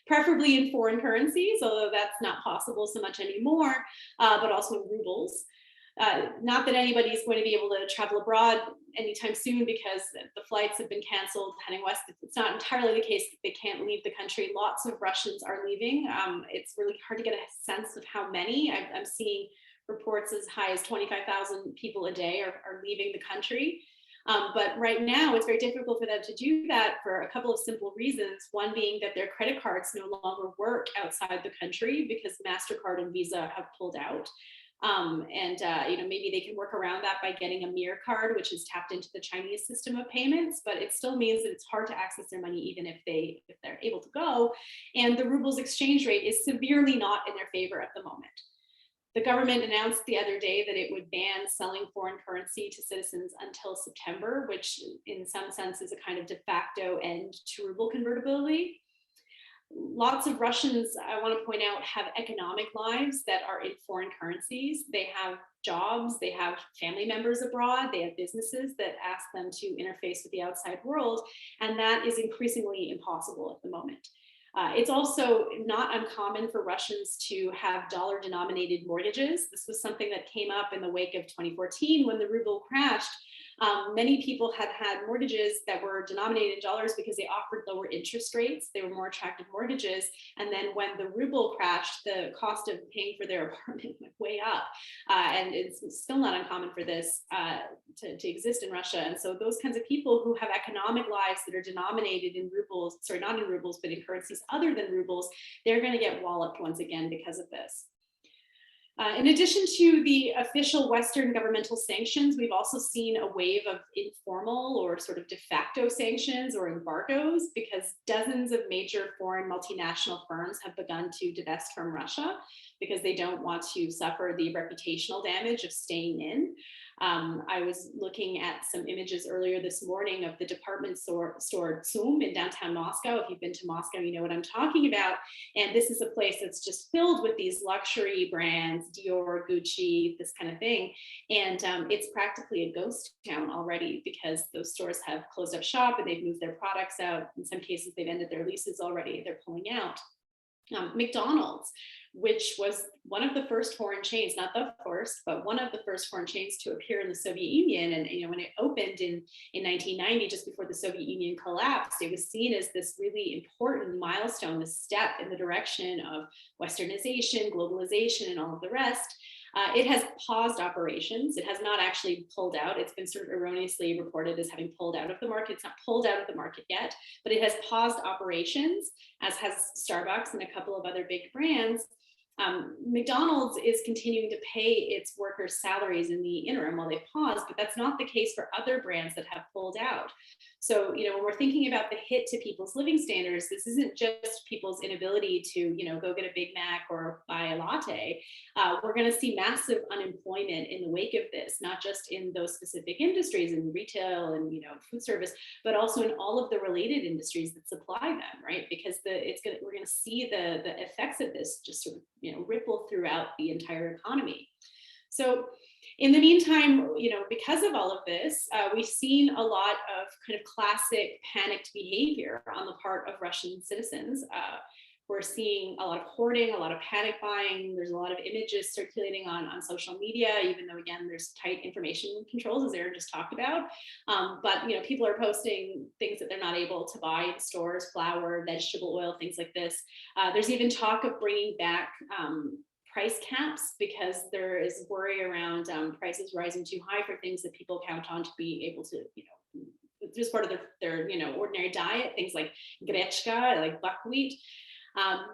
preferably in foreign currencies, although that's not possible so much anymore, but also in rubles. Not that anybody is going to be able to travel abroad anytime soon because the flights have been canceled heading west. It's not entirely the case that they can't leave the country. Lots of Russians are leaving. It's really hard to get a sense of how many. I'm seeing reports as high as 25,000 people a day are leaving the country. But right now, it's very difficult for them to do that for a couple of simple reasons. One being that their credit cards no longer work outside the country because MasterCard and Visa have pulled out. Maybe they can work around that by getting a Mir card, which is tapped into the Chinese system of payments, but it still means that it's hard to access their money even if they're able to go. And the ruble's exchange rate is severely not in their favor at the moment. The government announced the other day that it would ban selling foreign currency to citizens until September, which in some sense is a kind of de facto end to ruble convertibility. Lots of Russians, I want to point out, have economic lives that are in foreign currencies. They have jobs, they have family members abroad, they have businesses that ask them to interface with the outside world, and that is increasingly impossible at the moment. It's also not uncommon for Russians to have dollar-denominated mortgages. This was something that came up in the wake of 2014 when the ruble crashed. Many people had had mortgages that were denominated in dollars because they offered lower interest rates. They were more attractive mortgages. And then when the ruble crashed, the cost of paying for their apartment went way up. And it's still not uncommon for this to exist in Russia. And so those kinds of people who have economic lives that are denominated in rubles, sorry, not in rubles, but in currencies other than rubles, they're going to get walloped once again because of this. In addition to the official Western governmental sanctions, we've also seen a wave of informal or sort of de facto sanctions or embargoes because dozens of major foreign multinational firms have begun to divest from Russia because they don't want to suffer the reputational damage of staying in. I was looking at some images earlier this morning of the department store Tsum in downtown Moscow. If you've been to Moscow, you know what I'm talking about. And this is a place that's just filled with these luxury brands, Dior, Gucci, this kind of thing. And it's practically a ghost town already because those stores have closed up shop and they've moved their products out. In some cases, they've ended their leases already. They're pulling out. McDonald's, which was one of the first foreign chains, not the first, but one of the first foreign chains to appear in the Soviet Union. And when it opened in 1990, just before the Soviet Union collapsed, it was seen as this really important milestone, this step in the direction of Westernization, globalization, and all of the rest. It has paused operations. It has not actually pulled out. It's been sort of erroneously reported as having pulled out of the market. It's not pulled out of the market yet, but it has paused operations, as has Starbucks and a couple of other big brands. McDonald's is continuing to pay its workers' salaries in the interim while they pause, but that's not the case for other brands that have pulled out. So, when we're thinking about the hit to people's living standards, this isn't just people's inability to, go get a Big Mac or buy a latte. We're going to see massive unemployment in the wake of this, not just in those specific industries in retail and, food service, but also in all of the related industries that supply them, right? Because we're going to see the effects of this just sort of, ripple throughout the entire economy. So in the meantime, because of all of this, we've seen a lot of kind of classic panicked behavior on the part of Russian citizens. We're seeing a lot of hoarding, a lot of panic buying. There's a lot of images circulating on social media, even though, again, there's tight information controls, as Aaron just talked about. But people are posting things that they're not able to buy in stores, flour, vegetable oil, things like this. There's even talk of bringing back price caps because there is worry around prices rising too high for things that people count on to be able to, just part of their ordinary diet, things like grechka, like buckwheat.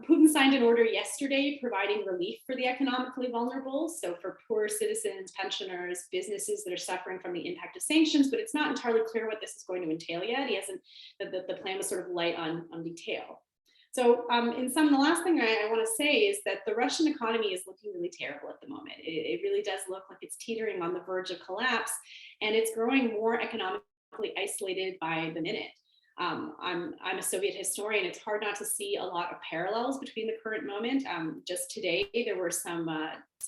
Putin signed an order yesterday providing relief for the economically vulnerable. So for poor citizens, pensioners, businesses that are suffering from the impact of sanctions, but it's not entirely clear what this is going to entail yet. He hasn't, the plan was sort of light on detail. So the last thing I want to say is that the Russian economy is looking really terrible at the moment. It really does look like it's teetering on the verge of collapse, and it's growing more economically isolated by the minute. I'm a Soviet historian. It's hard not to see a lot of parallels between the current moment. Just today, there were some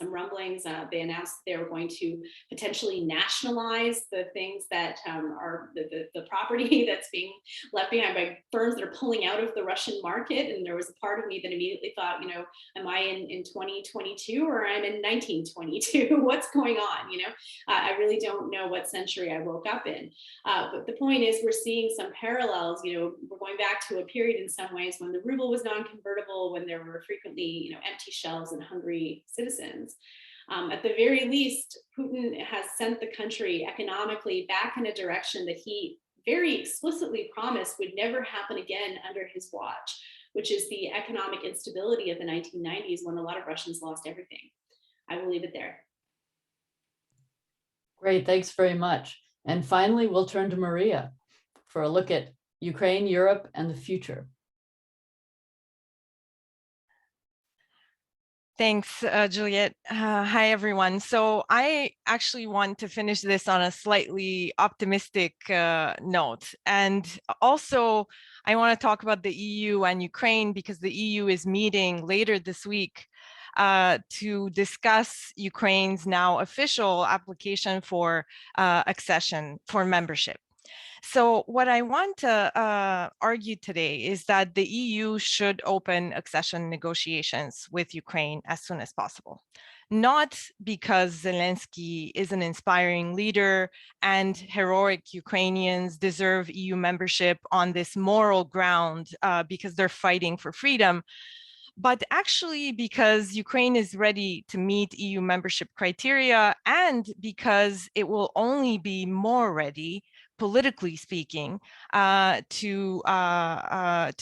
rumblings. They announced they were going to potentially nationalize the things that are the property that's being left behind by firms that are pulling out of the Russian market. And there was a part of me that immediately thought, you know, am I in 2022 or I'm in 1922? What's going on? You know, I really don't know what century I woke up in. But the point is, we're seeing some parallels. You know, we're going back to a period in some ways when the ruble was non-convertible, when there were frequently, you know, empty shelves and hungry citizens. At the very least, Putin has sent the country economically back in a direction that he very explicitly promised would never happen again under his watch, which is the economic instability of the 1990s when a lot of Russians lost everything. I will leave it there. Great, thanks very much. And finally, we'll turn to Maria for a look at Ukraine, Europe, and the future. Thanks, Juliet. Hi, everyone. So I actually want to finish this on a slightly optimistic note. And also, I want to talk about the EU and Ukraine because the EU is meeting later this week to discuss Ukraine's now official application for accession for membership. So what I want to argue today is that the EU should open accession negotiations with Ukraine as soon as possible. Not because Zelensky is an inspiring leader and heroic Ukrainians deserve EU membership on this moral ground because they're fighting for freedom, but actually because Ukraine is ready to meet EU membership criteria and because it will only be more ready, politically speaking, to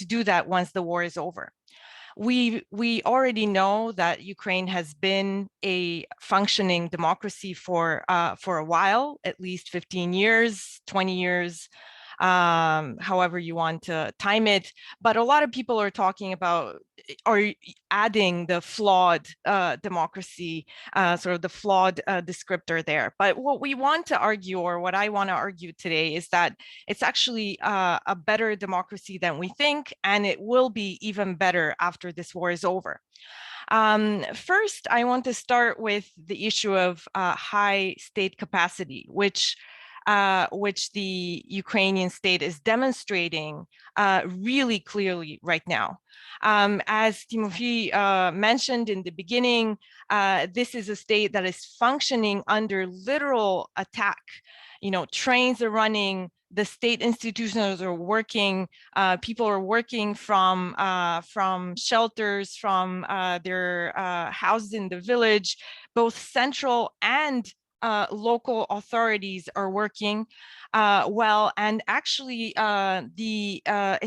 do that once the war is over. We already know that Ukraine has been a functioning democracy for a while, at least 15 years, 20 years, however you want to time it. But a lot of people are talking about or adding the flawed democracy, sort of the flawed descriptor there. But what we want to argue, or what I want to argue today, is that it's actually a better democracy than we think, and it will be even better after this war is over. First, I want to start with the issue of high state capacity, which the Ukrainian state is demonstrating really clearly right now. As Timothy mentioned in the beginning, this is a state that is functioning under literal attack. You know, trains are running, the state institutions are working, people are working from shelters, from their houses in the village. Both central and local authorities are working well, and actually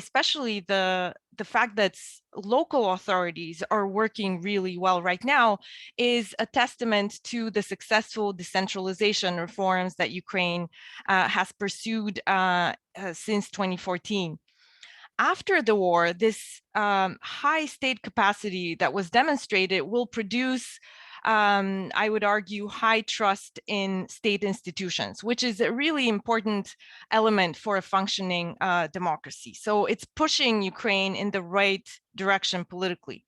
especially the fact that local authorities are working really well right now is a testament to the successful decentralization reforms that Ukraine has pursued since 2014. After the war, this high state capacity that was demonstrated will produce I would argue, high trust in state institutions, which is a really important element for a functioning democracy. So it's pushing Ukraine in the right direction politically.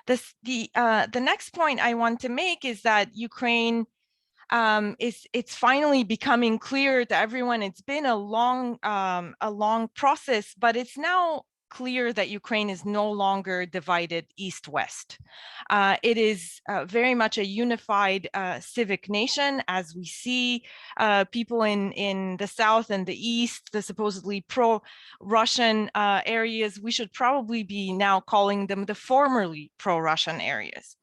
The next point I want to make is that Ukraine it's finally becoming clear to everyone. It's been a long process, but it's now clear that Ukraine is no longer divided east-west. It is very much a unified civic nation, as we see people in the south and the east, the supposedly pro-Russian areas. We should probably be now calling them the formerly pro-Russian areas.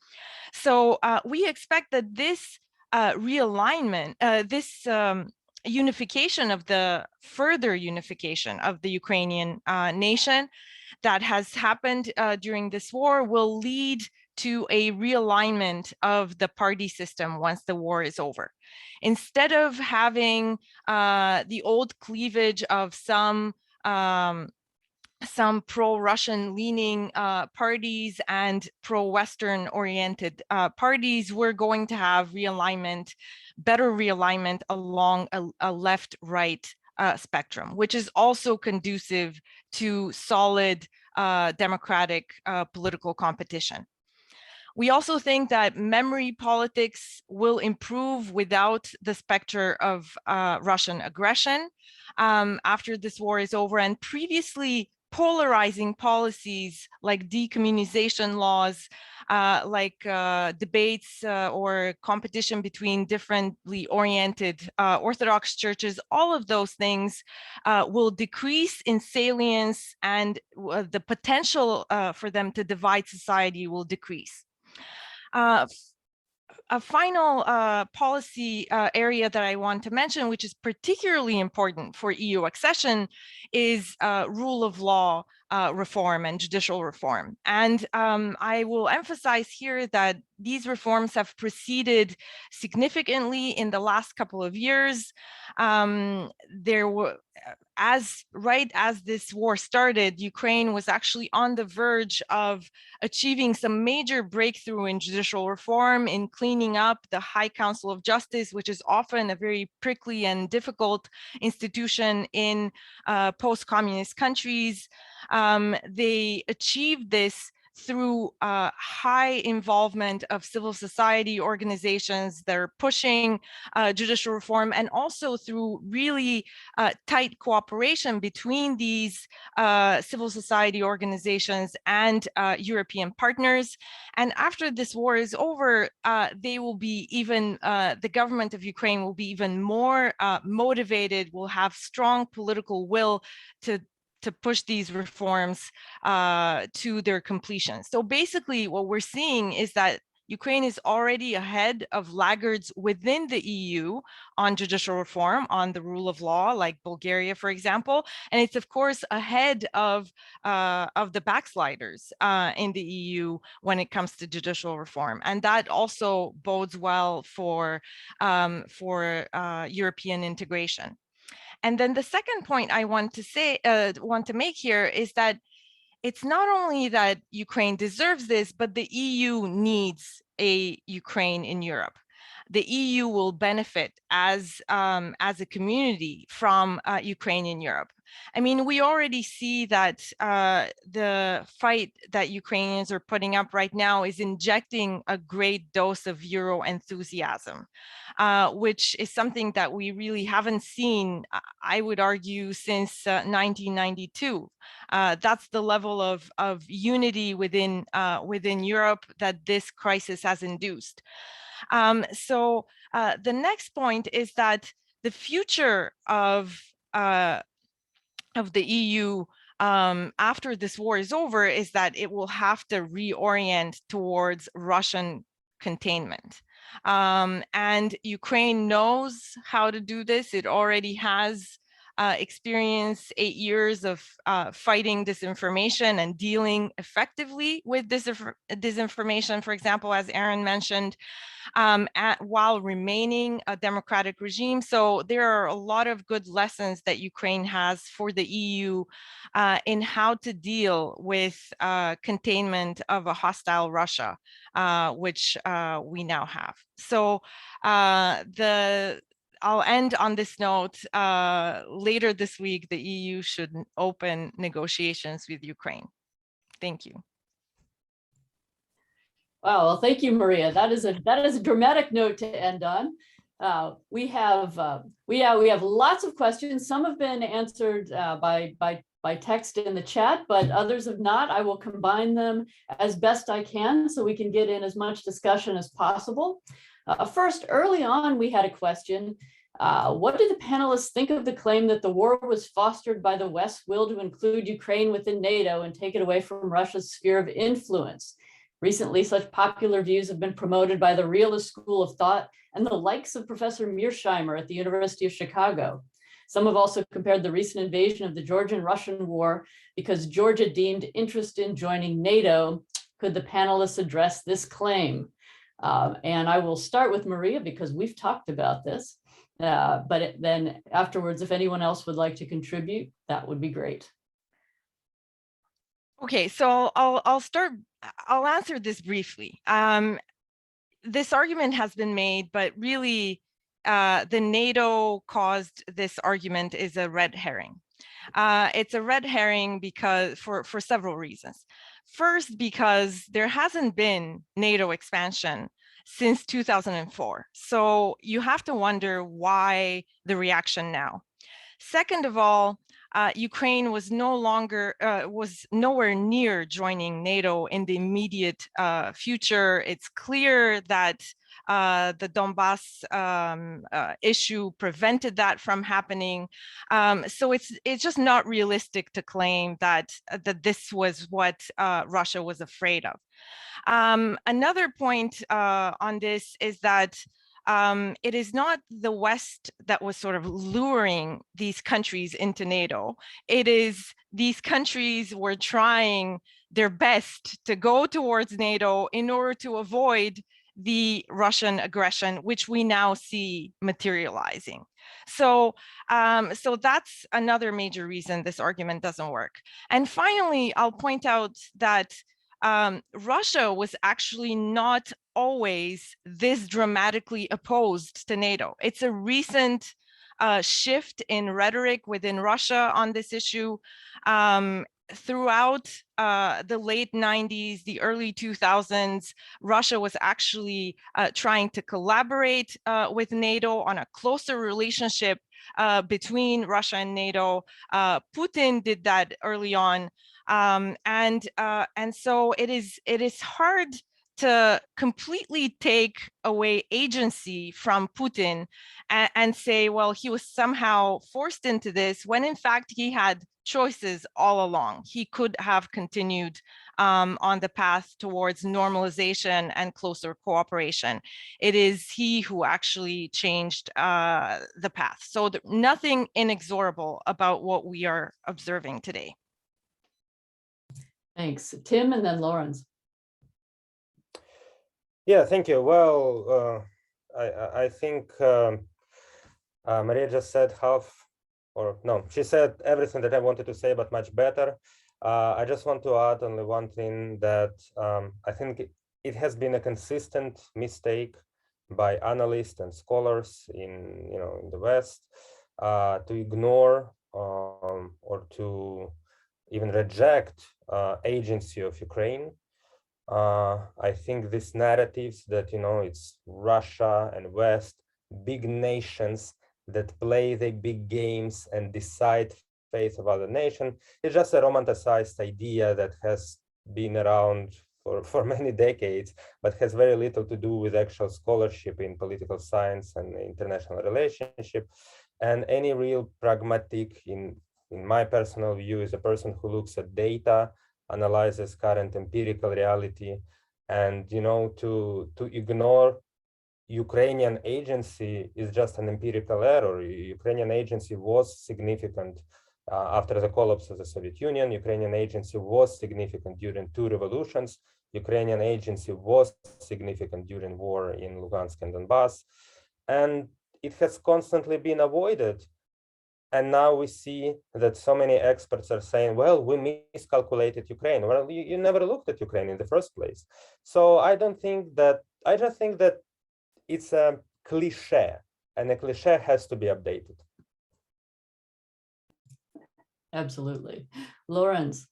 So we expect that this realignment, this further unification of the Ukrainian nation that has happened during this war will lead to a realignment of the party system once the war is over. Instead of having the old cleavage of some pro-Russian leaning parties and pro-Western oriented parties, we're going to have realignment, better realignment along a left-right spectrum, which is also conducive to solid democratic political competition. We also think that memory politics will improve without the specter of Russian aggression after this war is over, and previously polarizing policies like decommunization laws, like debates or competition between differently oriented Orthodox churches, all of those things will decrease in salience, and the potential for them to divide society will decrease. A final policy area that I want to mention, which is particularly important for EU accession, is rule of law reform and judicial reform. And I will emphasize here that these reforms have proceeded significantly in the last couple of years. There were, right as this war started, Ukraine was actually on the verge of achieving some major breakthrough in judicial reform, in cleaning up the High Council of Justice, which is often a very prickly and difficult institution in post-communist countries. They achieved this through high involvement of civil society organizations that are pushing judicial reform, and also through really tight cooperation between these civil society organizations and European partners. And after this war is over, they will be even, the government of Ukraine will be even more motivated, will have strong political will to push these reforms to their completion. So basically what we're seeing is that Ukraine is already ahead of laggards within the EU on judicial reform, on the rule of law, like Bulgaria, for example. And it's of course ahead of the backsliders in the EU when it comes to judicial reform. And that also bodes well for European integration. And then the second point I want to make here is that it's not only that Ukraine deserves this, but the EU needs a Ukraine in Europe. The EU will benefit as a community from Ukraine in Europe. I mean, we already see that the fight that Ukrainians are putting up right now is injecting a great dose of Euro enthusiasm, which is something that we really haven't seen, I would argue, since 1992. That's the level of unity within Europe that this crisis has induced. So the next point is that the future of the EU after this war is over is that it will have to reorient towards Russian containment. And Ukraine knows how to do this. It already has experienced 8 years of fighting disinformation and dealing effectively with disinformation, for example, as Aaron mentioned, while remaining a democratic regime. So there are a lot of good lessons that Ukraine has for the EU in how to deal with containment of a hostile Russia, which we now have. So I'll end on this note. Later this week, the EU should open negotiations with Ukraine. Thank you. Wow, well, thank you, Maria. That is a dramatic note to end on. We have lots of questions. Some have been answered by text in the chat, but others have not. I will combine them as best I can so we can get in as much discussion as possible. First, early on, we had a question. What do the panelists think of the claim that the war was fostered by the West's will to include Ukraine within NATO and take it away from Russia's sphere of influence? Recently, such popular views have been promoted by the realist school of thought and the likes of Professor Mearsheimer at the University of Chicago. Some have also compared the recent invasion of the Georgian-Russian war because Georgia deemed interest in joining NATO. Could the panelists address this claim? And I will start with Maria because we've talked about this, but then afterwards, if anyone else would like to contribute, that would be great. Okay, so I'll answer this briefly. This argument has been made, but really the NATO caused this argument is a red herring. It's a red herring because for several reasons. First, because there hasn't been NATO expansion since 2004. So you have to wonder why the reaction now. Second of all, Ukraine was nowhere near joining NATO in the immediate future. It's clear that the Donbass issue prevented that from happening. So it's just not realistic to claim that this was what Russia was afraid of. Another point on this is that it is not the West that was sort of luring these countries into NATO. It is these countries were trying their best to go towards NATO in order to avoid the Russian aggression, which we now see materializing. So, so that's another major reason this argument doesn't work. And finally, I'll point out that Russia was actually not always this dramatically opposed to NATO. It's a recent shift in rhetoric within Russia on this issue. Throughout the late 90s, the early 2000s, Russia was actually trying to collaborate with NATO on a closer relationship between Russia and NATO. Putin did that early on. And so it is hard to completely take away agency from Putin and say, well, he was somehow forced into this, when in fact he had choices all along. He could have continued on the path towards normalization and closer cooperation. It is he who actually changed the path. So nothing inexorable about what we are observing today. Thanks. Tim and then Lawrence. Yeah, thank you. Well, I think Maria just said half, or no, she said everything that I wanted to say, but much better. I just want to add only one thing, that I think it has been a consistent mistake by analysts and scholars in the West to ignore or to even reject agency of Ukraine. I think these narratives that it's Russia and West, big nations that play the big games and decide fate of other nation, is just a romanticized idea that has been around for many decades, but has very little to do with actual scholarship in political science and international relationship. And any real pragmatic, in my personal view, is a person who looks at data, analyzes current empirical reality, and to ignore Ukrainian agency is just an empirical error. Ukrainian agency was significant after the collapse of the Soviet Union. Ukrainian agency was significant during two revolutions. Ukrainian agency was significant during war in Lugansk and Donbass, and it has constantly been avoided. And now we see that so many experts are saying, well, we miscalculated Ukraine. Well, you never looked at Ukraine in the first place. So I just think that it's a cliche, and a cliche has to be updated. Absolutely. Lawrence.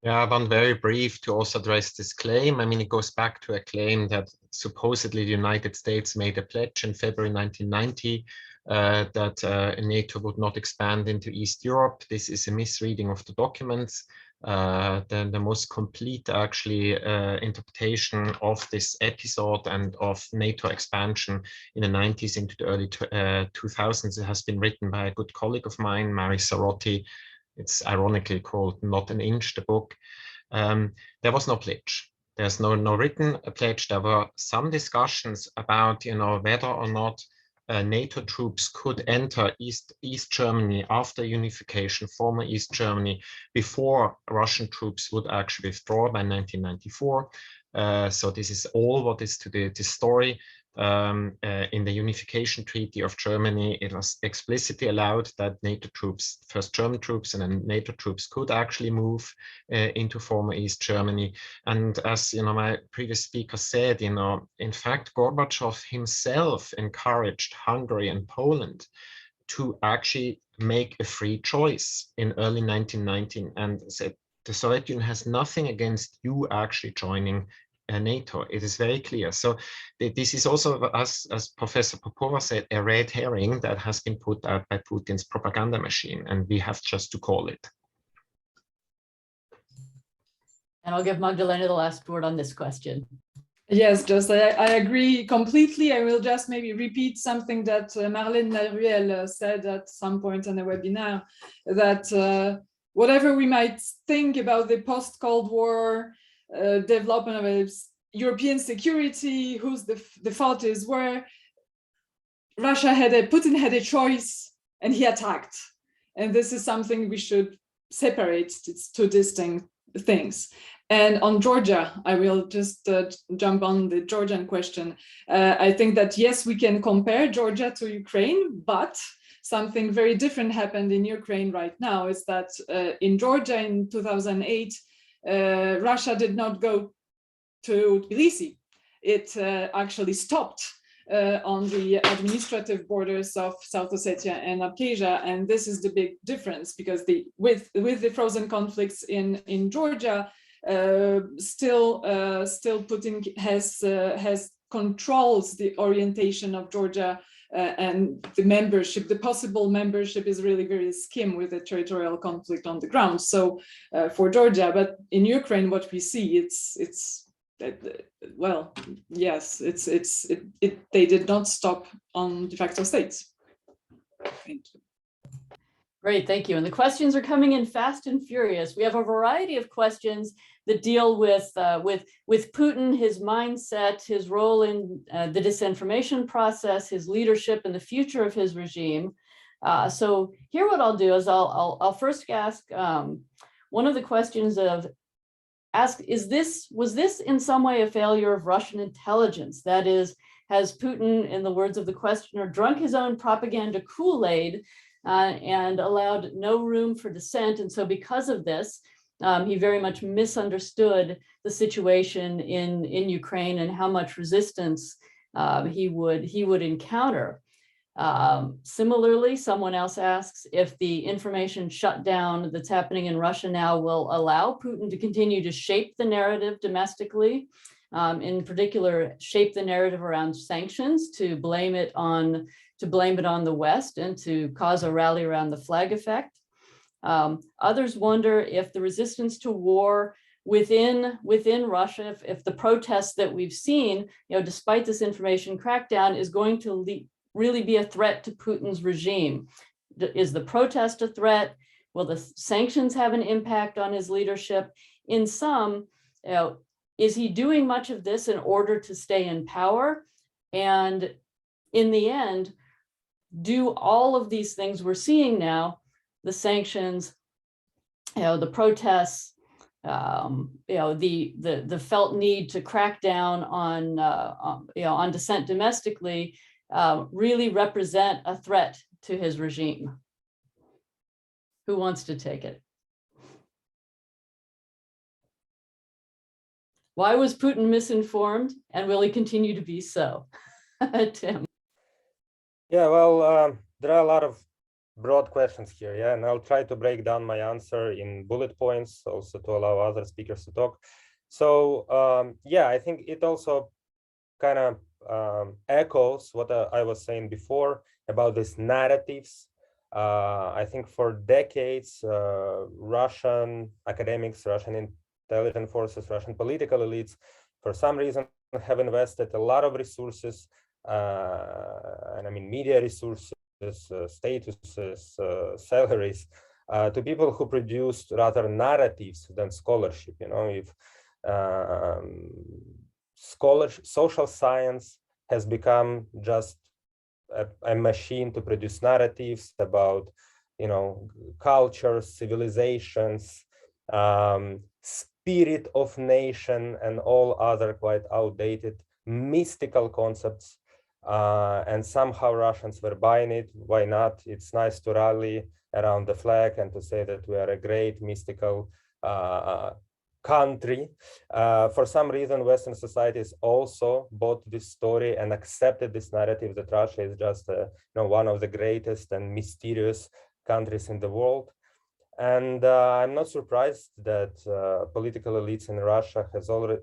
Yeah, one very brief to also address this claim. I mean, it goes back to a claim that supposedly the United States made a pledge in February 1990 that NATO would not expand into East Europe. This is a misreading of the documents. The most complete actually interpretation of this episode and of NATO expansion in the 90s into the early 2000s has been written by a good colleague of mine, Mary Sarotti. It's ironically called Not an Inch, the book. There was no pledge. There's no written pledge. There were some discussions about whether or not NATO troops could enter East Germany after unification, former East Germany, before Russian troops would actually withdraw by 1994. So this is all what is to the story. in the Unification Treaty of Germany, it was explicitly allowed that NATO troops, first German troops and then NATO troops, could actually move into former East Germany. And as my previous speaker said, in fact, Gorbachev himself encouraged Hungary and Poland to actually make a free choice in early 1919 and said the Soviet Union has nothing against you actually joining NATO. It is very clear. So this is also, as Professor Popova said, a red herring that has been put out by Putin's propaganda machine, and we have just to call it. And I'll give Magdalena the last word on this question. Yes, just I agree completely. I will just maybe repeat something that Marlène Laruelle said at some point in the webinar, that whatever we might think about the post-Cold War development of European security, whose the fault is where, Putin had a choice and he attacked. And this is something we should separate. It's two distinct things. And on Georgia, I will just jump on the Georgian question. I think that, yes, we can compare Georgia to Ukraine, but something very different happened in Ukraine right now is that in Georgia in 2008, Russia did not go to Tbilisi. It actually stopped on the administrative borders of South Ossetia and Abkhazia, and this is the big difference because with the frozen conflicts in Georgia, still Putin has controls the orientation of Georgia, and the possible membership is really very skim with the territorial conflict on the ground. So for Georgia, but in Ukraine, what we see, well, yes, they did not stop on de facto states. Thank you. Great, thank you. And the questions are coming in fast and furious. We have a variety of questions that deal with Putin, his mindset, his role in the disinformation process, his leadership, and the future of his regime. So here, what I'll do is I'll first ask one of the questions of was this in some way a failure of Russian intelligence? That is, has Putin, in the words of the questioner, drunk his own propaganda Kool-Aid and allowed no room for dissent? And so because of this, he very much misunderstood the situation in Ukraine and how much resistance he would encounter. Similarly, someone else asks if the information shutdown that's happening in Russia now will allow Putin to continue to shape the narrative domestically, in particular, shape the narrative around sanctions to blame it on the West and to cause a rally around the flag effect. Others wonder if the resistance to war within Russia, if the protests that we've seen, despite this information crackdown, is going to really be a threat to Putin's regime. Is the protest a threat? Will the sanctions have an impact on his leadership? In sum, is he doing much of this in order to stay in power? And in the end, do all of these things we're seeing now, the sanctions, the protests, the felt need to crack down on dissent domestically, really represent a threat to his regime? Who wants to take it? Why was Putin misinformed, and will he continue to be so? Tim. Yeah, well, there are a lot of broad questions here, yeah, and I'll try to break down my answer in bullet points, also to allow other speakers to talk. So, yeah, I think it also kind of echoes what I was saying before about these narratives. I think for decades, Russian academics, Russian intelligence forces, Russian political elites, for some reason, have invested a lot of resources, and I mean media resources, statuses, salaries, to people who produced rather narratives than scholarship. If social science has become just a machine to produce narratives about, cultures, civilizations, spirit of nation, and all other quite outdated mystical concepts. And somehow Russians were buying it. Why not? It's nice to rally around the flag and to say that we are a great mystical country. For some reason, Western societies also bought this story and accepted this narrative that Russia is just one of the greatest and mysterious countries in the world. And I'm not surprised that political elites in Russia has already,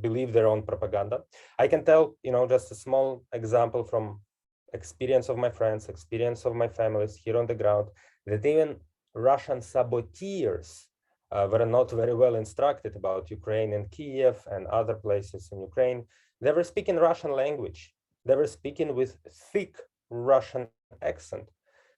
believe their own propaganda. I can tell, just a small example from experience of my friends, experience of my families here on the ground, that even Russian saboteurs were not very well instructed about Ukraine and Kiev and other places in Ukraine. They were speaking Russian language. They were speaking with thick Russian accent.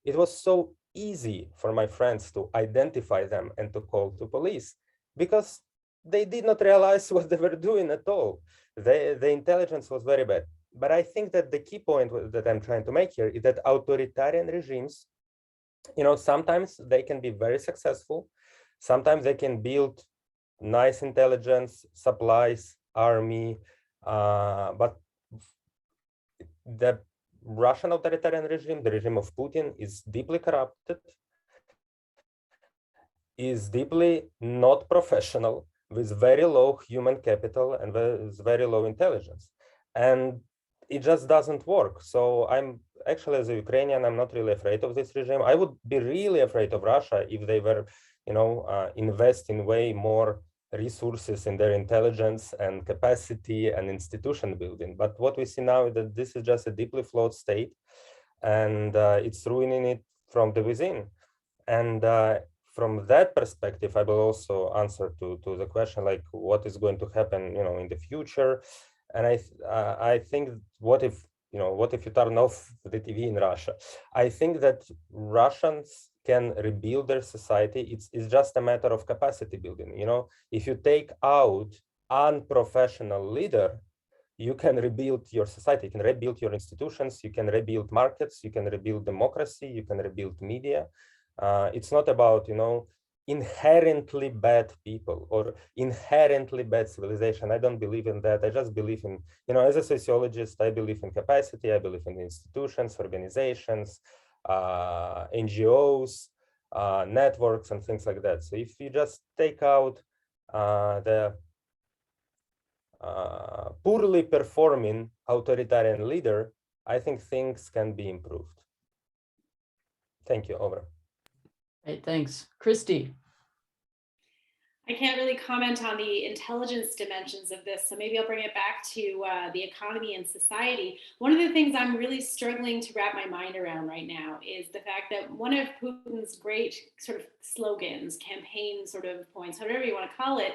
It was so easy for my friends to identify them and to call to police because they did not realize what they were doing at all. The intelligence was very bad. But I think that the key point that I'm trying to make here is that authoritarian regimes, sometimes they can be very successful. Sometimes they can build nice intelligence, supplies, army, but the Russian authoritarian regime, the regime of Putin, is deeply corrupted, is deeply not professional, with very low human capital and with very low intelligence. And it just doesn't work. So I'm actually, as a Ukrainian, I'm not really afraid of this regime. I would be really afraid of Russia if they were, investing way more resources in their intelligence and capacity and institution building. But what we see now is that this is just a deeply flawed state, and it's ruining it from the within. And from that perspective, I will also answer to the question, like, what is going to happen, in the future. And I think, what if you turn off the TV in Russia? I think that Russians can rebuild their society. It's just a matter of capacity building. If you take out unprofessional leader, you can rebuild your society, you can rebuild your institutions, you can rebuild markets, you can rebuild democracy, you can rebuild media. It's not about, inherently bad people or inherently bad civilization. I don't believe in that. I just believe in, as a sociologist, I believe in capacity, I believe in institutions, organizations, NGOs, networks, and things like that. So if you just take out the poorly performing authoritarian leader, I think things can be improved. Thank you. Over. Great, thanks. Christy. I can't really comment on the intelligence dimensions of this, so maybe I'll bring it back to the economy and society. One of the things I'm really struggling to wrap my mind around right now is the fact that one of Putin's great sort of slogans, campaign sort of points, whatever you want to call it,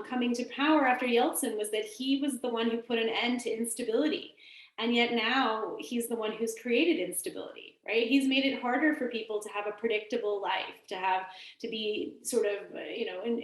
coming to power after Yeltsin, was that he was the one who put an end to instability. And yet now he's the one who's created instability, right? He's made it harder for people to have a predictable life, to be sort of,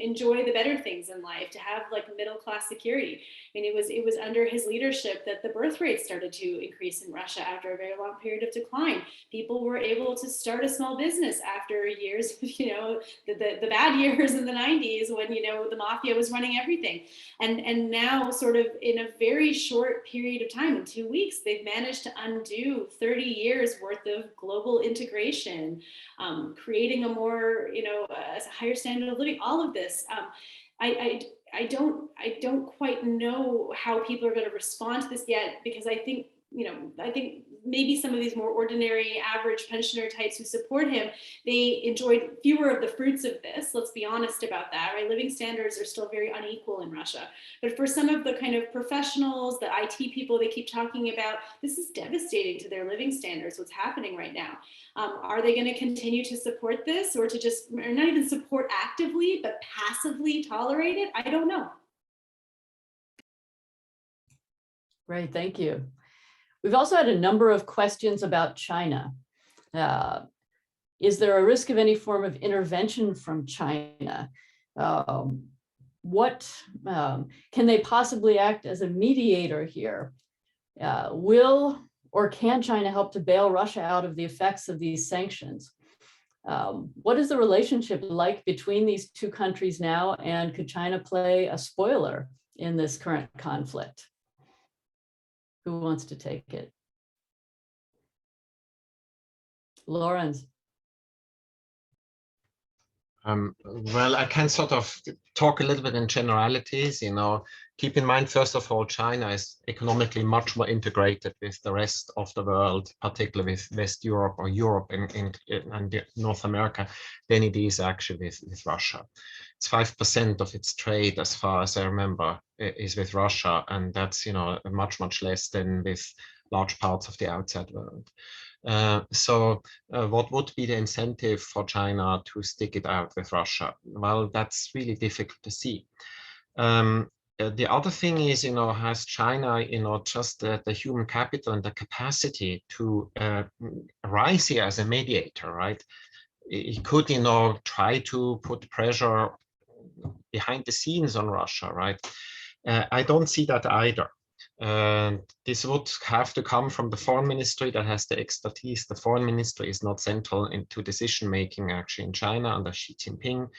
enjoy the better things in life, to have like middle-class security. I mean, it was under his leadership that the birth rate started to increase in Russia after a very long period of decline. People were able to start a small business after years, the bad years in the 90s when, the mafia was running everything. And now sort of in a very short period of time, in 2 weeks, they've managed to undo 30 years worth of global integration, creating a more, a higher standard of living, all of this. I don't quite know how people are going to respond to this yet, because I think maybe some of these more ordinary average pensioner types who support him, they enjoyed fewer of the fruits of this. Let's be honest about that, right? Living standards are still very unequal in Russia. But for some of the kind of professionals, the IT people they keep talking about, this is devastating to their living standards, what's happening right now. Are they going to continue to support this, or to just, or not even support actively, but passively tolerate it? I don't know. Great, thank you. We've also had a number of questions about China. Is there a risk of any form of intervention from China? Can they possibly act as a mediator here? Will or can China help to bail Russia out of the effects of these sanctions? What is the relationship like between these two countries now, and could China play a spoiler in this current conflict? Who wants to take it? Lawrence. Well, I can sort of talk a little bit in generalities, keep in mind, first of all, China is economically much more integrated with the rest of the world, particularly with West Europe or Europe and North America, than it is actually with Russia. It's 5% of its trade, as far as I remember, is with Russia. And that's, much, much less than with large parts of the outside world. So what would be the incentive for China to stick it out with Russia? Well, that's really difficult to see. The other thing is, has China, just the human capital and the capacity to rise here as a mediator, right? He could, try to put pressure behind the scenes on Russia, right? I don't see that either. This would have to come from the foreign ministry that has the expertise. The foreign ministry is not central into decision making actually in China under Xi Jinping.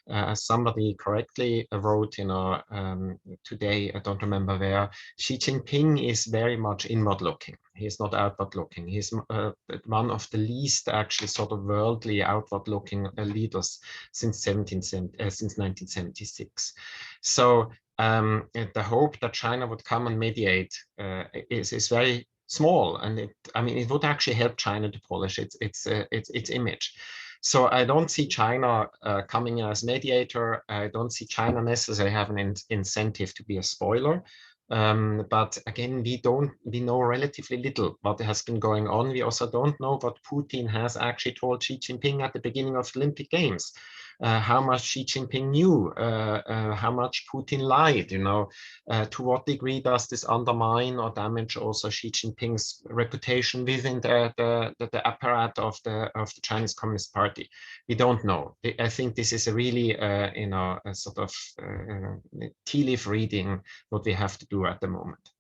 As somebody correctly wrote, today, I don't remember where, Xi Jinping is very much inward looking. He's not outward looking. He's one of the least actually sort of worldly outward looking leaders since 1976. So the hope that China would come and mediate is very small, and it would actually help China to polish its image. So I don't see China coming in as mediator. I don't see China necessarily having an incentive to be a spoiler. But again, we know relatively little what has been going on. We also don't know what Putin has actually told Xi Jinping at the beginning of the Olympic Games. How much Xi Jinping knew, how much Putin lied, to what degree does this undermine or damage also Xi Jinping's reputation within the apparatus of the Chinese Communist Party? We don't know. I think this is a really, a sort of tea leaf reading what we have to do at the moment.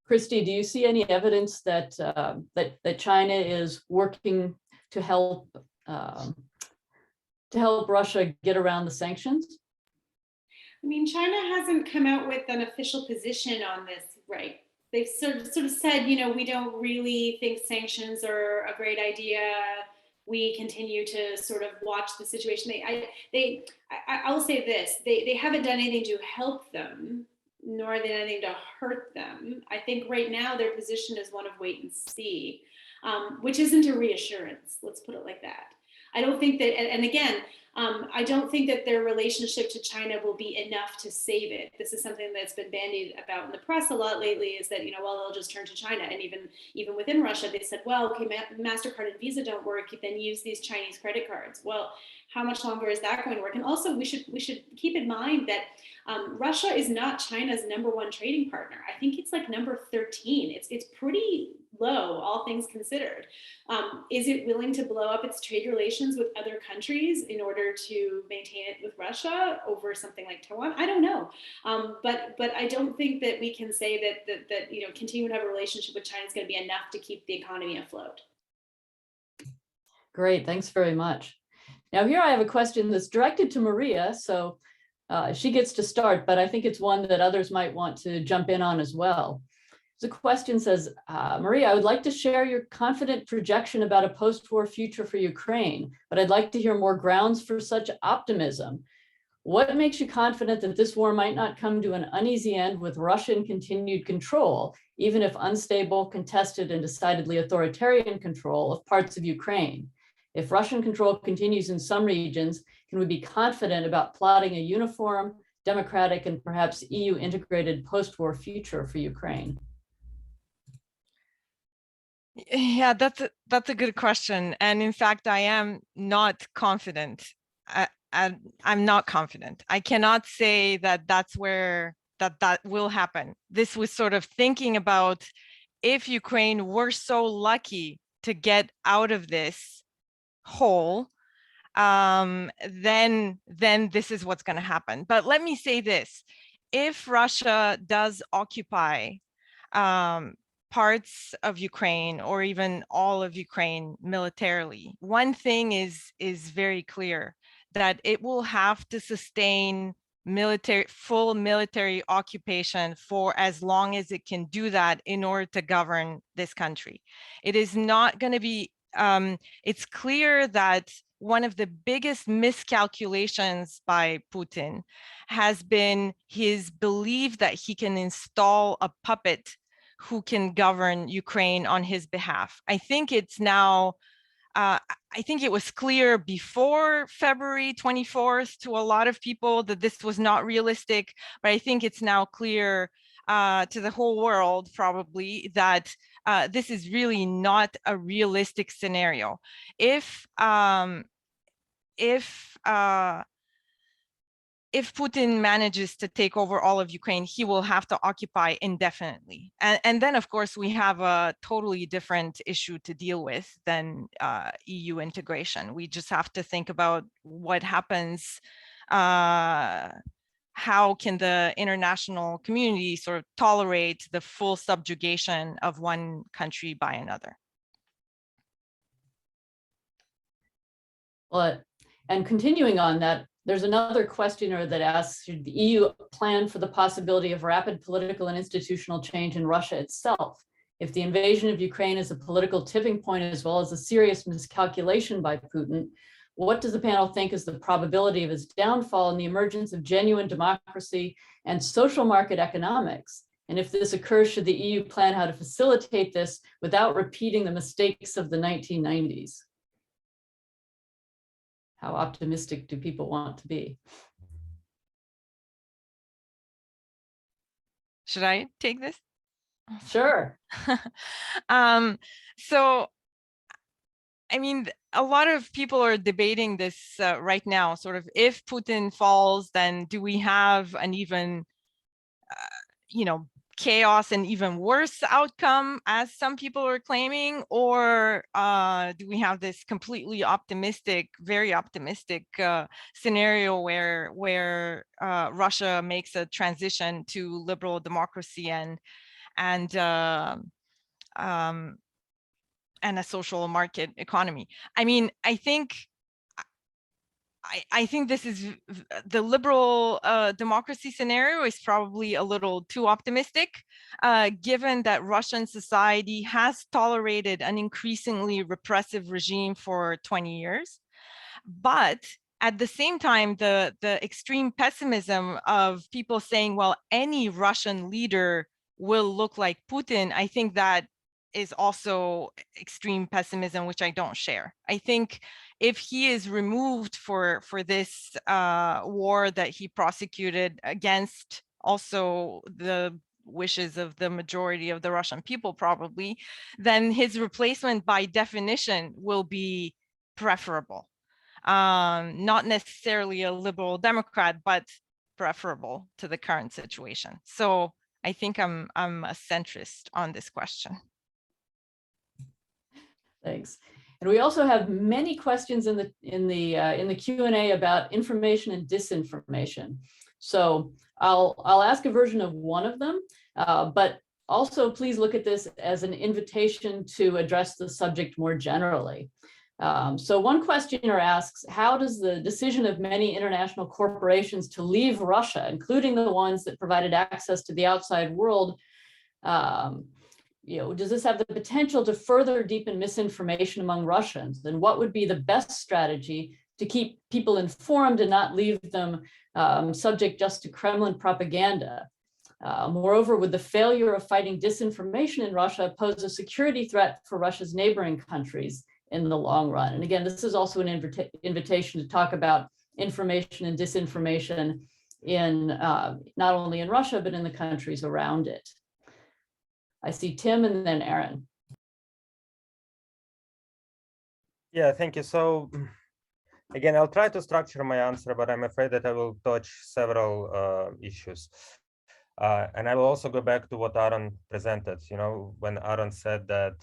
Christy, do you see any evidence that that China is working to help Russia get around the sanctions? I mean, China hasn't come out with an official position on this, right? They've sort of said, we don't really think sanctions are a great idea. We continue to sort of watch the situation. I will say this: they haven't done anything to help them, nor did anything to hurt them. I think right now their position is one of wait and see, which isn't a reassurance. Let's put it like that. I don't think that, and again, I don't think that their relationship to China will be enough to save it. This is something that's been bandied about in the press a lot lately, is that, well, they'll just turn to China. And even within Russia, they said, well, okay, MasterCard and Visa don't work, then use these Chinese credit cards. Well, how much longer is that going to work? And also we should keep in mind that Russia is not China's #1 trading partner. I think it's like number 13. It's pretty low, all things considered. Is it willing to blow up its trade relations with other countries in order to maintain it with Russia over something like Taiwan? I don't know. But I don't think that we can say that continuing to have a relationship with China is going to be enough to keep the economy afloat. Great, thanks very much. Now here I have a question that's directed to Maria, so she gets to start, but I think it's one that others might want to jump in on as well. The question says, Maria, I would like to share your confident projection about a post-war future for Ukraine, but I'd like to hear more grounds for such optimism. What makes you confident that this war might not come to an uneasy end with Russian continued control, even if unstable, contested, and decidedly authoritarian control of parts of Ukraine? If Russian control continues in some regions, can we be confident about plotting a uniform, democratic, and perhaps EU-integrated post-war future for Ukraine? Yeah, that's a good question. And in fact, I am not confident. I'm not confident. I cannot say that that's where that will happen. This was sort of thinking about if Ukraine were so lucky to get out of this hole, then this is what's going to happen. But let me say this: if Russia does occupy parts of Ukraine or even all of Ukraine militarily, one thing is very clear, that it will have to sustain full military occupation for as long as it can do that in order to govern this country. It is not going to be, it's clear that one of the biggest miscalculations by Putin has been his belief that he can install a puppet who can govern Ukraine on his behalf. I think it's now, I think it was clear before February 24th to a lot of people that this was not realistic, but I think it's now clear to the whole world probably that this is really not a realistic scenario. If Putin manages to take over all of Ukraine, he will have to occupy indefinitely. And then, of course, we have a totally different issue to deal with than EU integration. We just have to think about what happens. How can the international community sort of tolerate the full subjugation of one country by another? Well, and continuing on that, there's another questioner that asks, should the EU plan for the possibility of rapid political and institutional change in Russia itself? If the invasion of Ukraine is a political tipping point as well as a serious miscalculation by Putin, what does the panel think is the probability of its downfall and the emergence of genuine democracy and social market economics? And if this occurs, should the EU plan how to facilitate this without repeating the mistakes of the 1990s? How optimistic do people want to be? Should I take this? Sure. So, I mean, a lot of people are debating this right now, sort of, if Putin falls, then do we have an even, chaos and even worse outcome, as some people are claiming, or do we have this completely optimistic, very optimistic scenario where Russia makes a transition to liberal democracy and a social market economy? I mean, I think this is the liberal democracy scenario is probably a little too optimistic, given that Russian society has tolerated an increasingly repressive regime for 20 years. But at the same time, the extreme pessimism of people saying, well, any Russian leader will look like Putin, I think that is also extreme pessimism, which I don't share. I think if he is removed for this war that he prosecuted against also the wishes of the majority of the Russian people probably, then his replacement by definition will be preferable. Not necessarily a liberal Democrat, but preferable to the current situation. So I think I'm a centrist on this question. Thanks. And we also have many questions in the Q&A about information and disinformation. So I'll ask a version of one of them, but also please look at this as an invitation to address the subject more generally. So one questioner asks, how does the decision of many international corporations to leave Russia, including the ones that provided access to the outside world, does this have the potential to further deepen misinformation among Russians? And what would be the best strategy to keep people informed and not leave them subject just to Kremlin propaganda? Moreover, would the failure of fighting disinformation in Russia pose a security threat for Russia's neighboring countries in the long run? And again, this is also an invitation to talk about information and disinformation in not only in Russia, but in the countries around it. I see Tim and then Aaron. Yeah, thank you. So again, I'll try to structure my answer, but I'm afraid that I will touch several issues. And I will also go back to what Aaron presented, when Aaron said that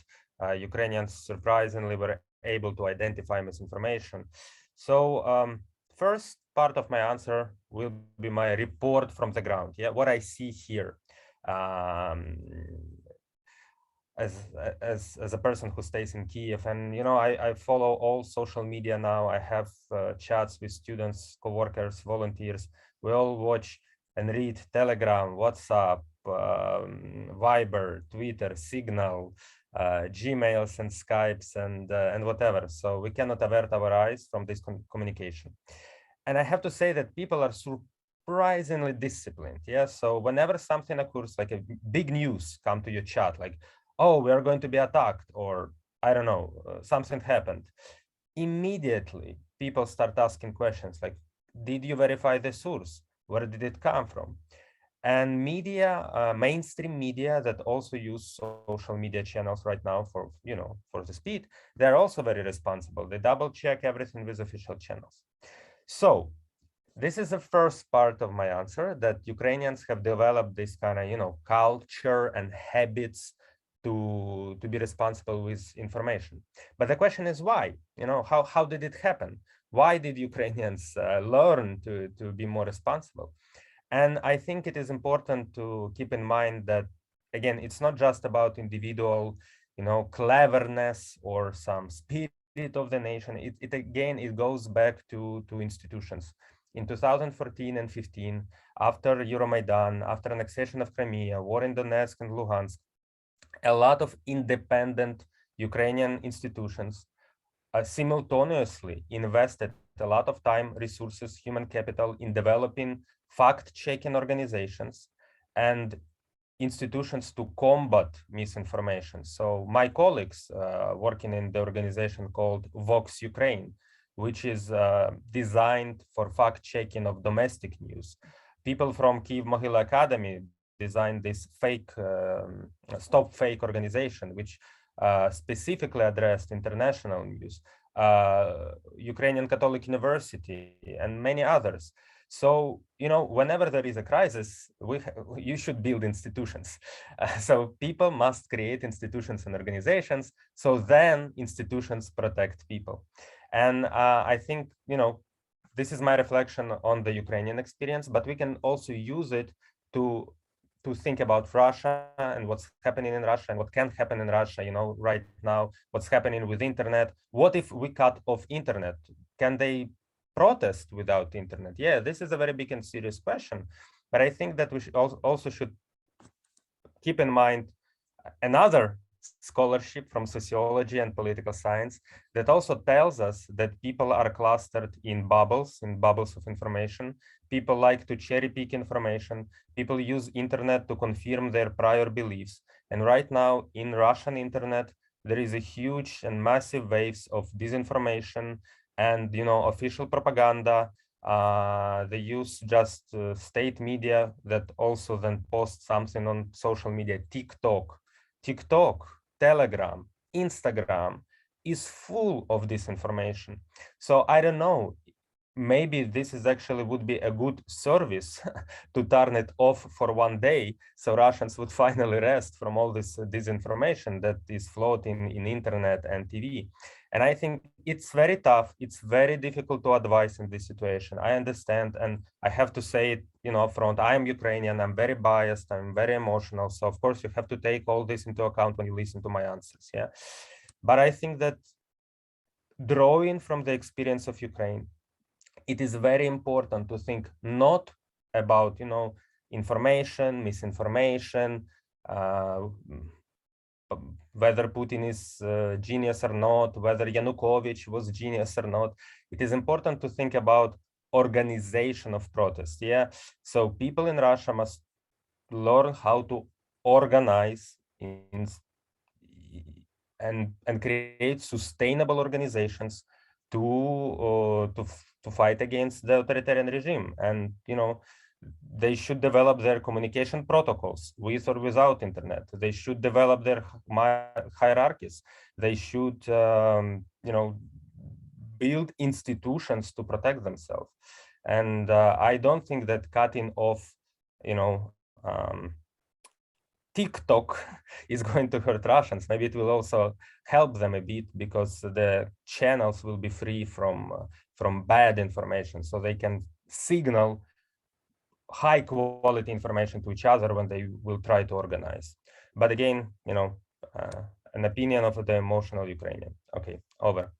Ukrainians surprisingly were able to identify misinformation. So first part of my answer will be my report from the ground. Yeah, what I see here. As a person who stays in Kiev, and I follow all social media now. I have chats with students, co-workers, volunteers. We all watch and read Telegram, WhatsApp, Viber, Twitter, Signal, Gmails and Skypes and whatever. So we cannot avert our eyes from this communication. And I have to say that people are surprisingly disciplined. Yeah. So whenever something occurs, like a big news come to your chat, like, oh, we are going to be attacked, or I don't know, something happened. Immediately, people start asking questions like, did you verify the source? Where did it come from? And media, mainstream media that also use social media channels right now for, for the speed, they're also very responsible. They double check everything with official channels. So this is the first part of my answer, that Ukrainians have developed this kind of, culture and habits to be responsible with information. But the question is why? How did it happen? Why did Ukrainians learn to be more responsible? And I think it is important to keep in mind that, again, it's not just about individual, cleverness or some spirit of the nation. It goes back to institutions. In 2014 and 15, after Euromaidan, after annexation of Crimea, war in Donetsk and Luhansk, a lot of independent Ukrainian institutions simultaneously invested a lot of time, resources, human capital in developing fact-checking organizations and institutions to combat misinformation. So my colleagues working in the organization called Vox Ukraine, which is designed for fact-checking of domestic news. People from Kyiv Mohyla Academy designed this Stop Fake organization, which specifically addressed international news. Ukrainian Catholic University and many others. So, whenever there is a crisis, you should build institutions. So people must create institutions and organizations. So then institutions protect people. And I think, this is my reflection on the Ukrainian experience, but we can also use it to think about Russia and what's happening in Russia and what can happen in Russia, right now, what's happening with internet. What if we cut off internet? Can they protest without internet? Yeah, this is a very big and serious question. But I think that we should also should keep in mind another scholarship from sociology and political science that also tells us that people are clustered in bubbles of information. People like to cherry pick information. People use internet to confirm their prior beliefs. And right now in Russian internet, there is a huge and massive waves of disinformation and, official propaganda. They use just state media that also then post something on social media. TikTok, Telegram, Instagram is full of disinformation. So I don't know, maybe this is actually would be a good service to turn it off for one day, so Russians would finally rest from all this disinformation that is floating in internet and TV. And I think it's very tough. It's very difficult to advise in this situation. I understand, and I have to say it, upfront. I am Ukrainian. I'm very biased. I'm very emotional. So of course you have to take all this into account when you listen to my answers. Yeah, but I think that drawing from the experience of Ukraine, it is very important to think not about, information, misinformation, whether Putin is genius or not, whether Yanukovych was genius or not. It is important to think about organization of protest. Yeah. So people in Russia must learn how to organize and create sustainable organizations to fight against the authoritarian regime. And they should develop their communication protocols with or without internet. They should develop their hierarchies. They should build institutions to protect themselves. And I don't think that cutting off TikTok is going to hurt Russians. Maybe it will also help them a bit, because the channels will be free from bad information, so they can signal high quality information to each other when they will try to organize. But again, an opinion of the emotional Ukrainian. Okay, over.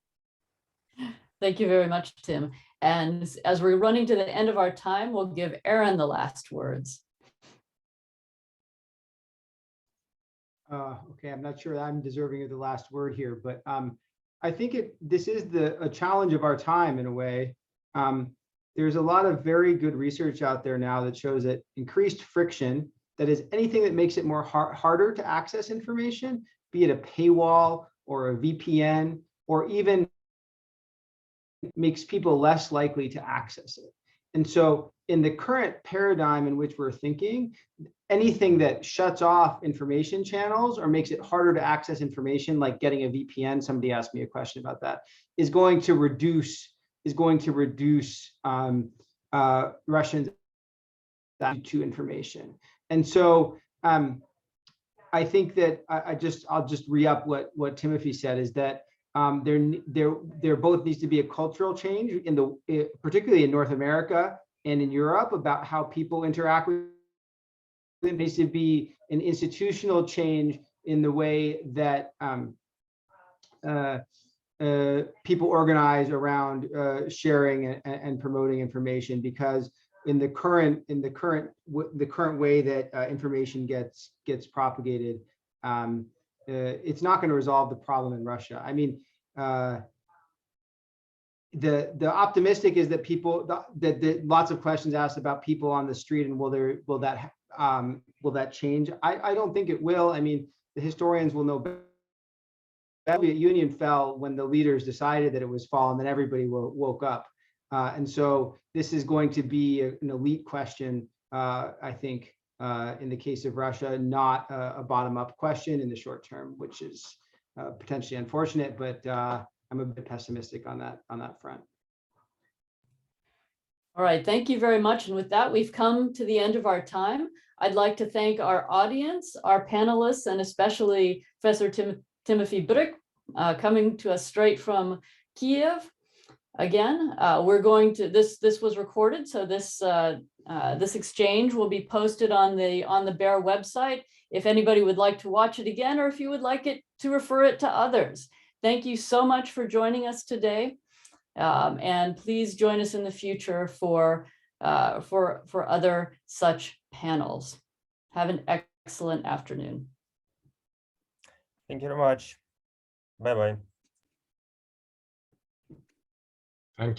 Thank you very much, Tim. And as we're running to the end of our time, we'll give Aaron the last words. Okay, I'm not sure I'm deserving of the last word here, but I think this is a challenge of our time in a way. There's a lot of very good research out there now that shows that increased friction, that is anything that makes it more harder to access information, be it a paywall or a VPN, or even makes people less likely to access it. And so in the current paradigm in which we're thinking, anything that shuts off information channels or makes it harder to access information, like getting a VPN, somebody asked me a question about that, is going to reduce Russians to information. And so I think that I'll just re-up what Timothy said, is that there both needs to be a cultural change particularly in North America and in Europe about how people interact with. There needs to be an institutional change in the way that people organize around sharing and promoting information, because in the current way that information gets propagated, it's not going to resolve the problem in Russia. I mean, the optimistic is that that lots of questions asked about people on the street and will that change? I don't think it will. I mean, the historians will know better. The Soviet Union fell when the leaders decided that it was fall, and then everybody woke up. And so this is going to be an elite question, I think, in the case of Russia, not a bottom-up question in the short term, which is potentially unfortunate, but I'm a bit pessimistic on that front. All right, thank you very much. And with that, we've come to the end of our time. I'd like to thank our audience, our panelists, and especially Professor Timothy Brick, coming to us straight from Kiev. Again, we're going to, this was recorded, so this exchange will be posted on the BEAR website if anybody would like to watch it again, or if you would like it to refer it to others. Thank you so much for joining us today. And please join us in the future for other such panels. Have an excellent afternoon. Thank you very much. Bye-bye. Thank you.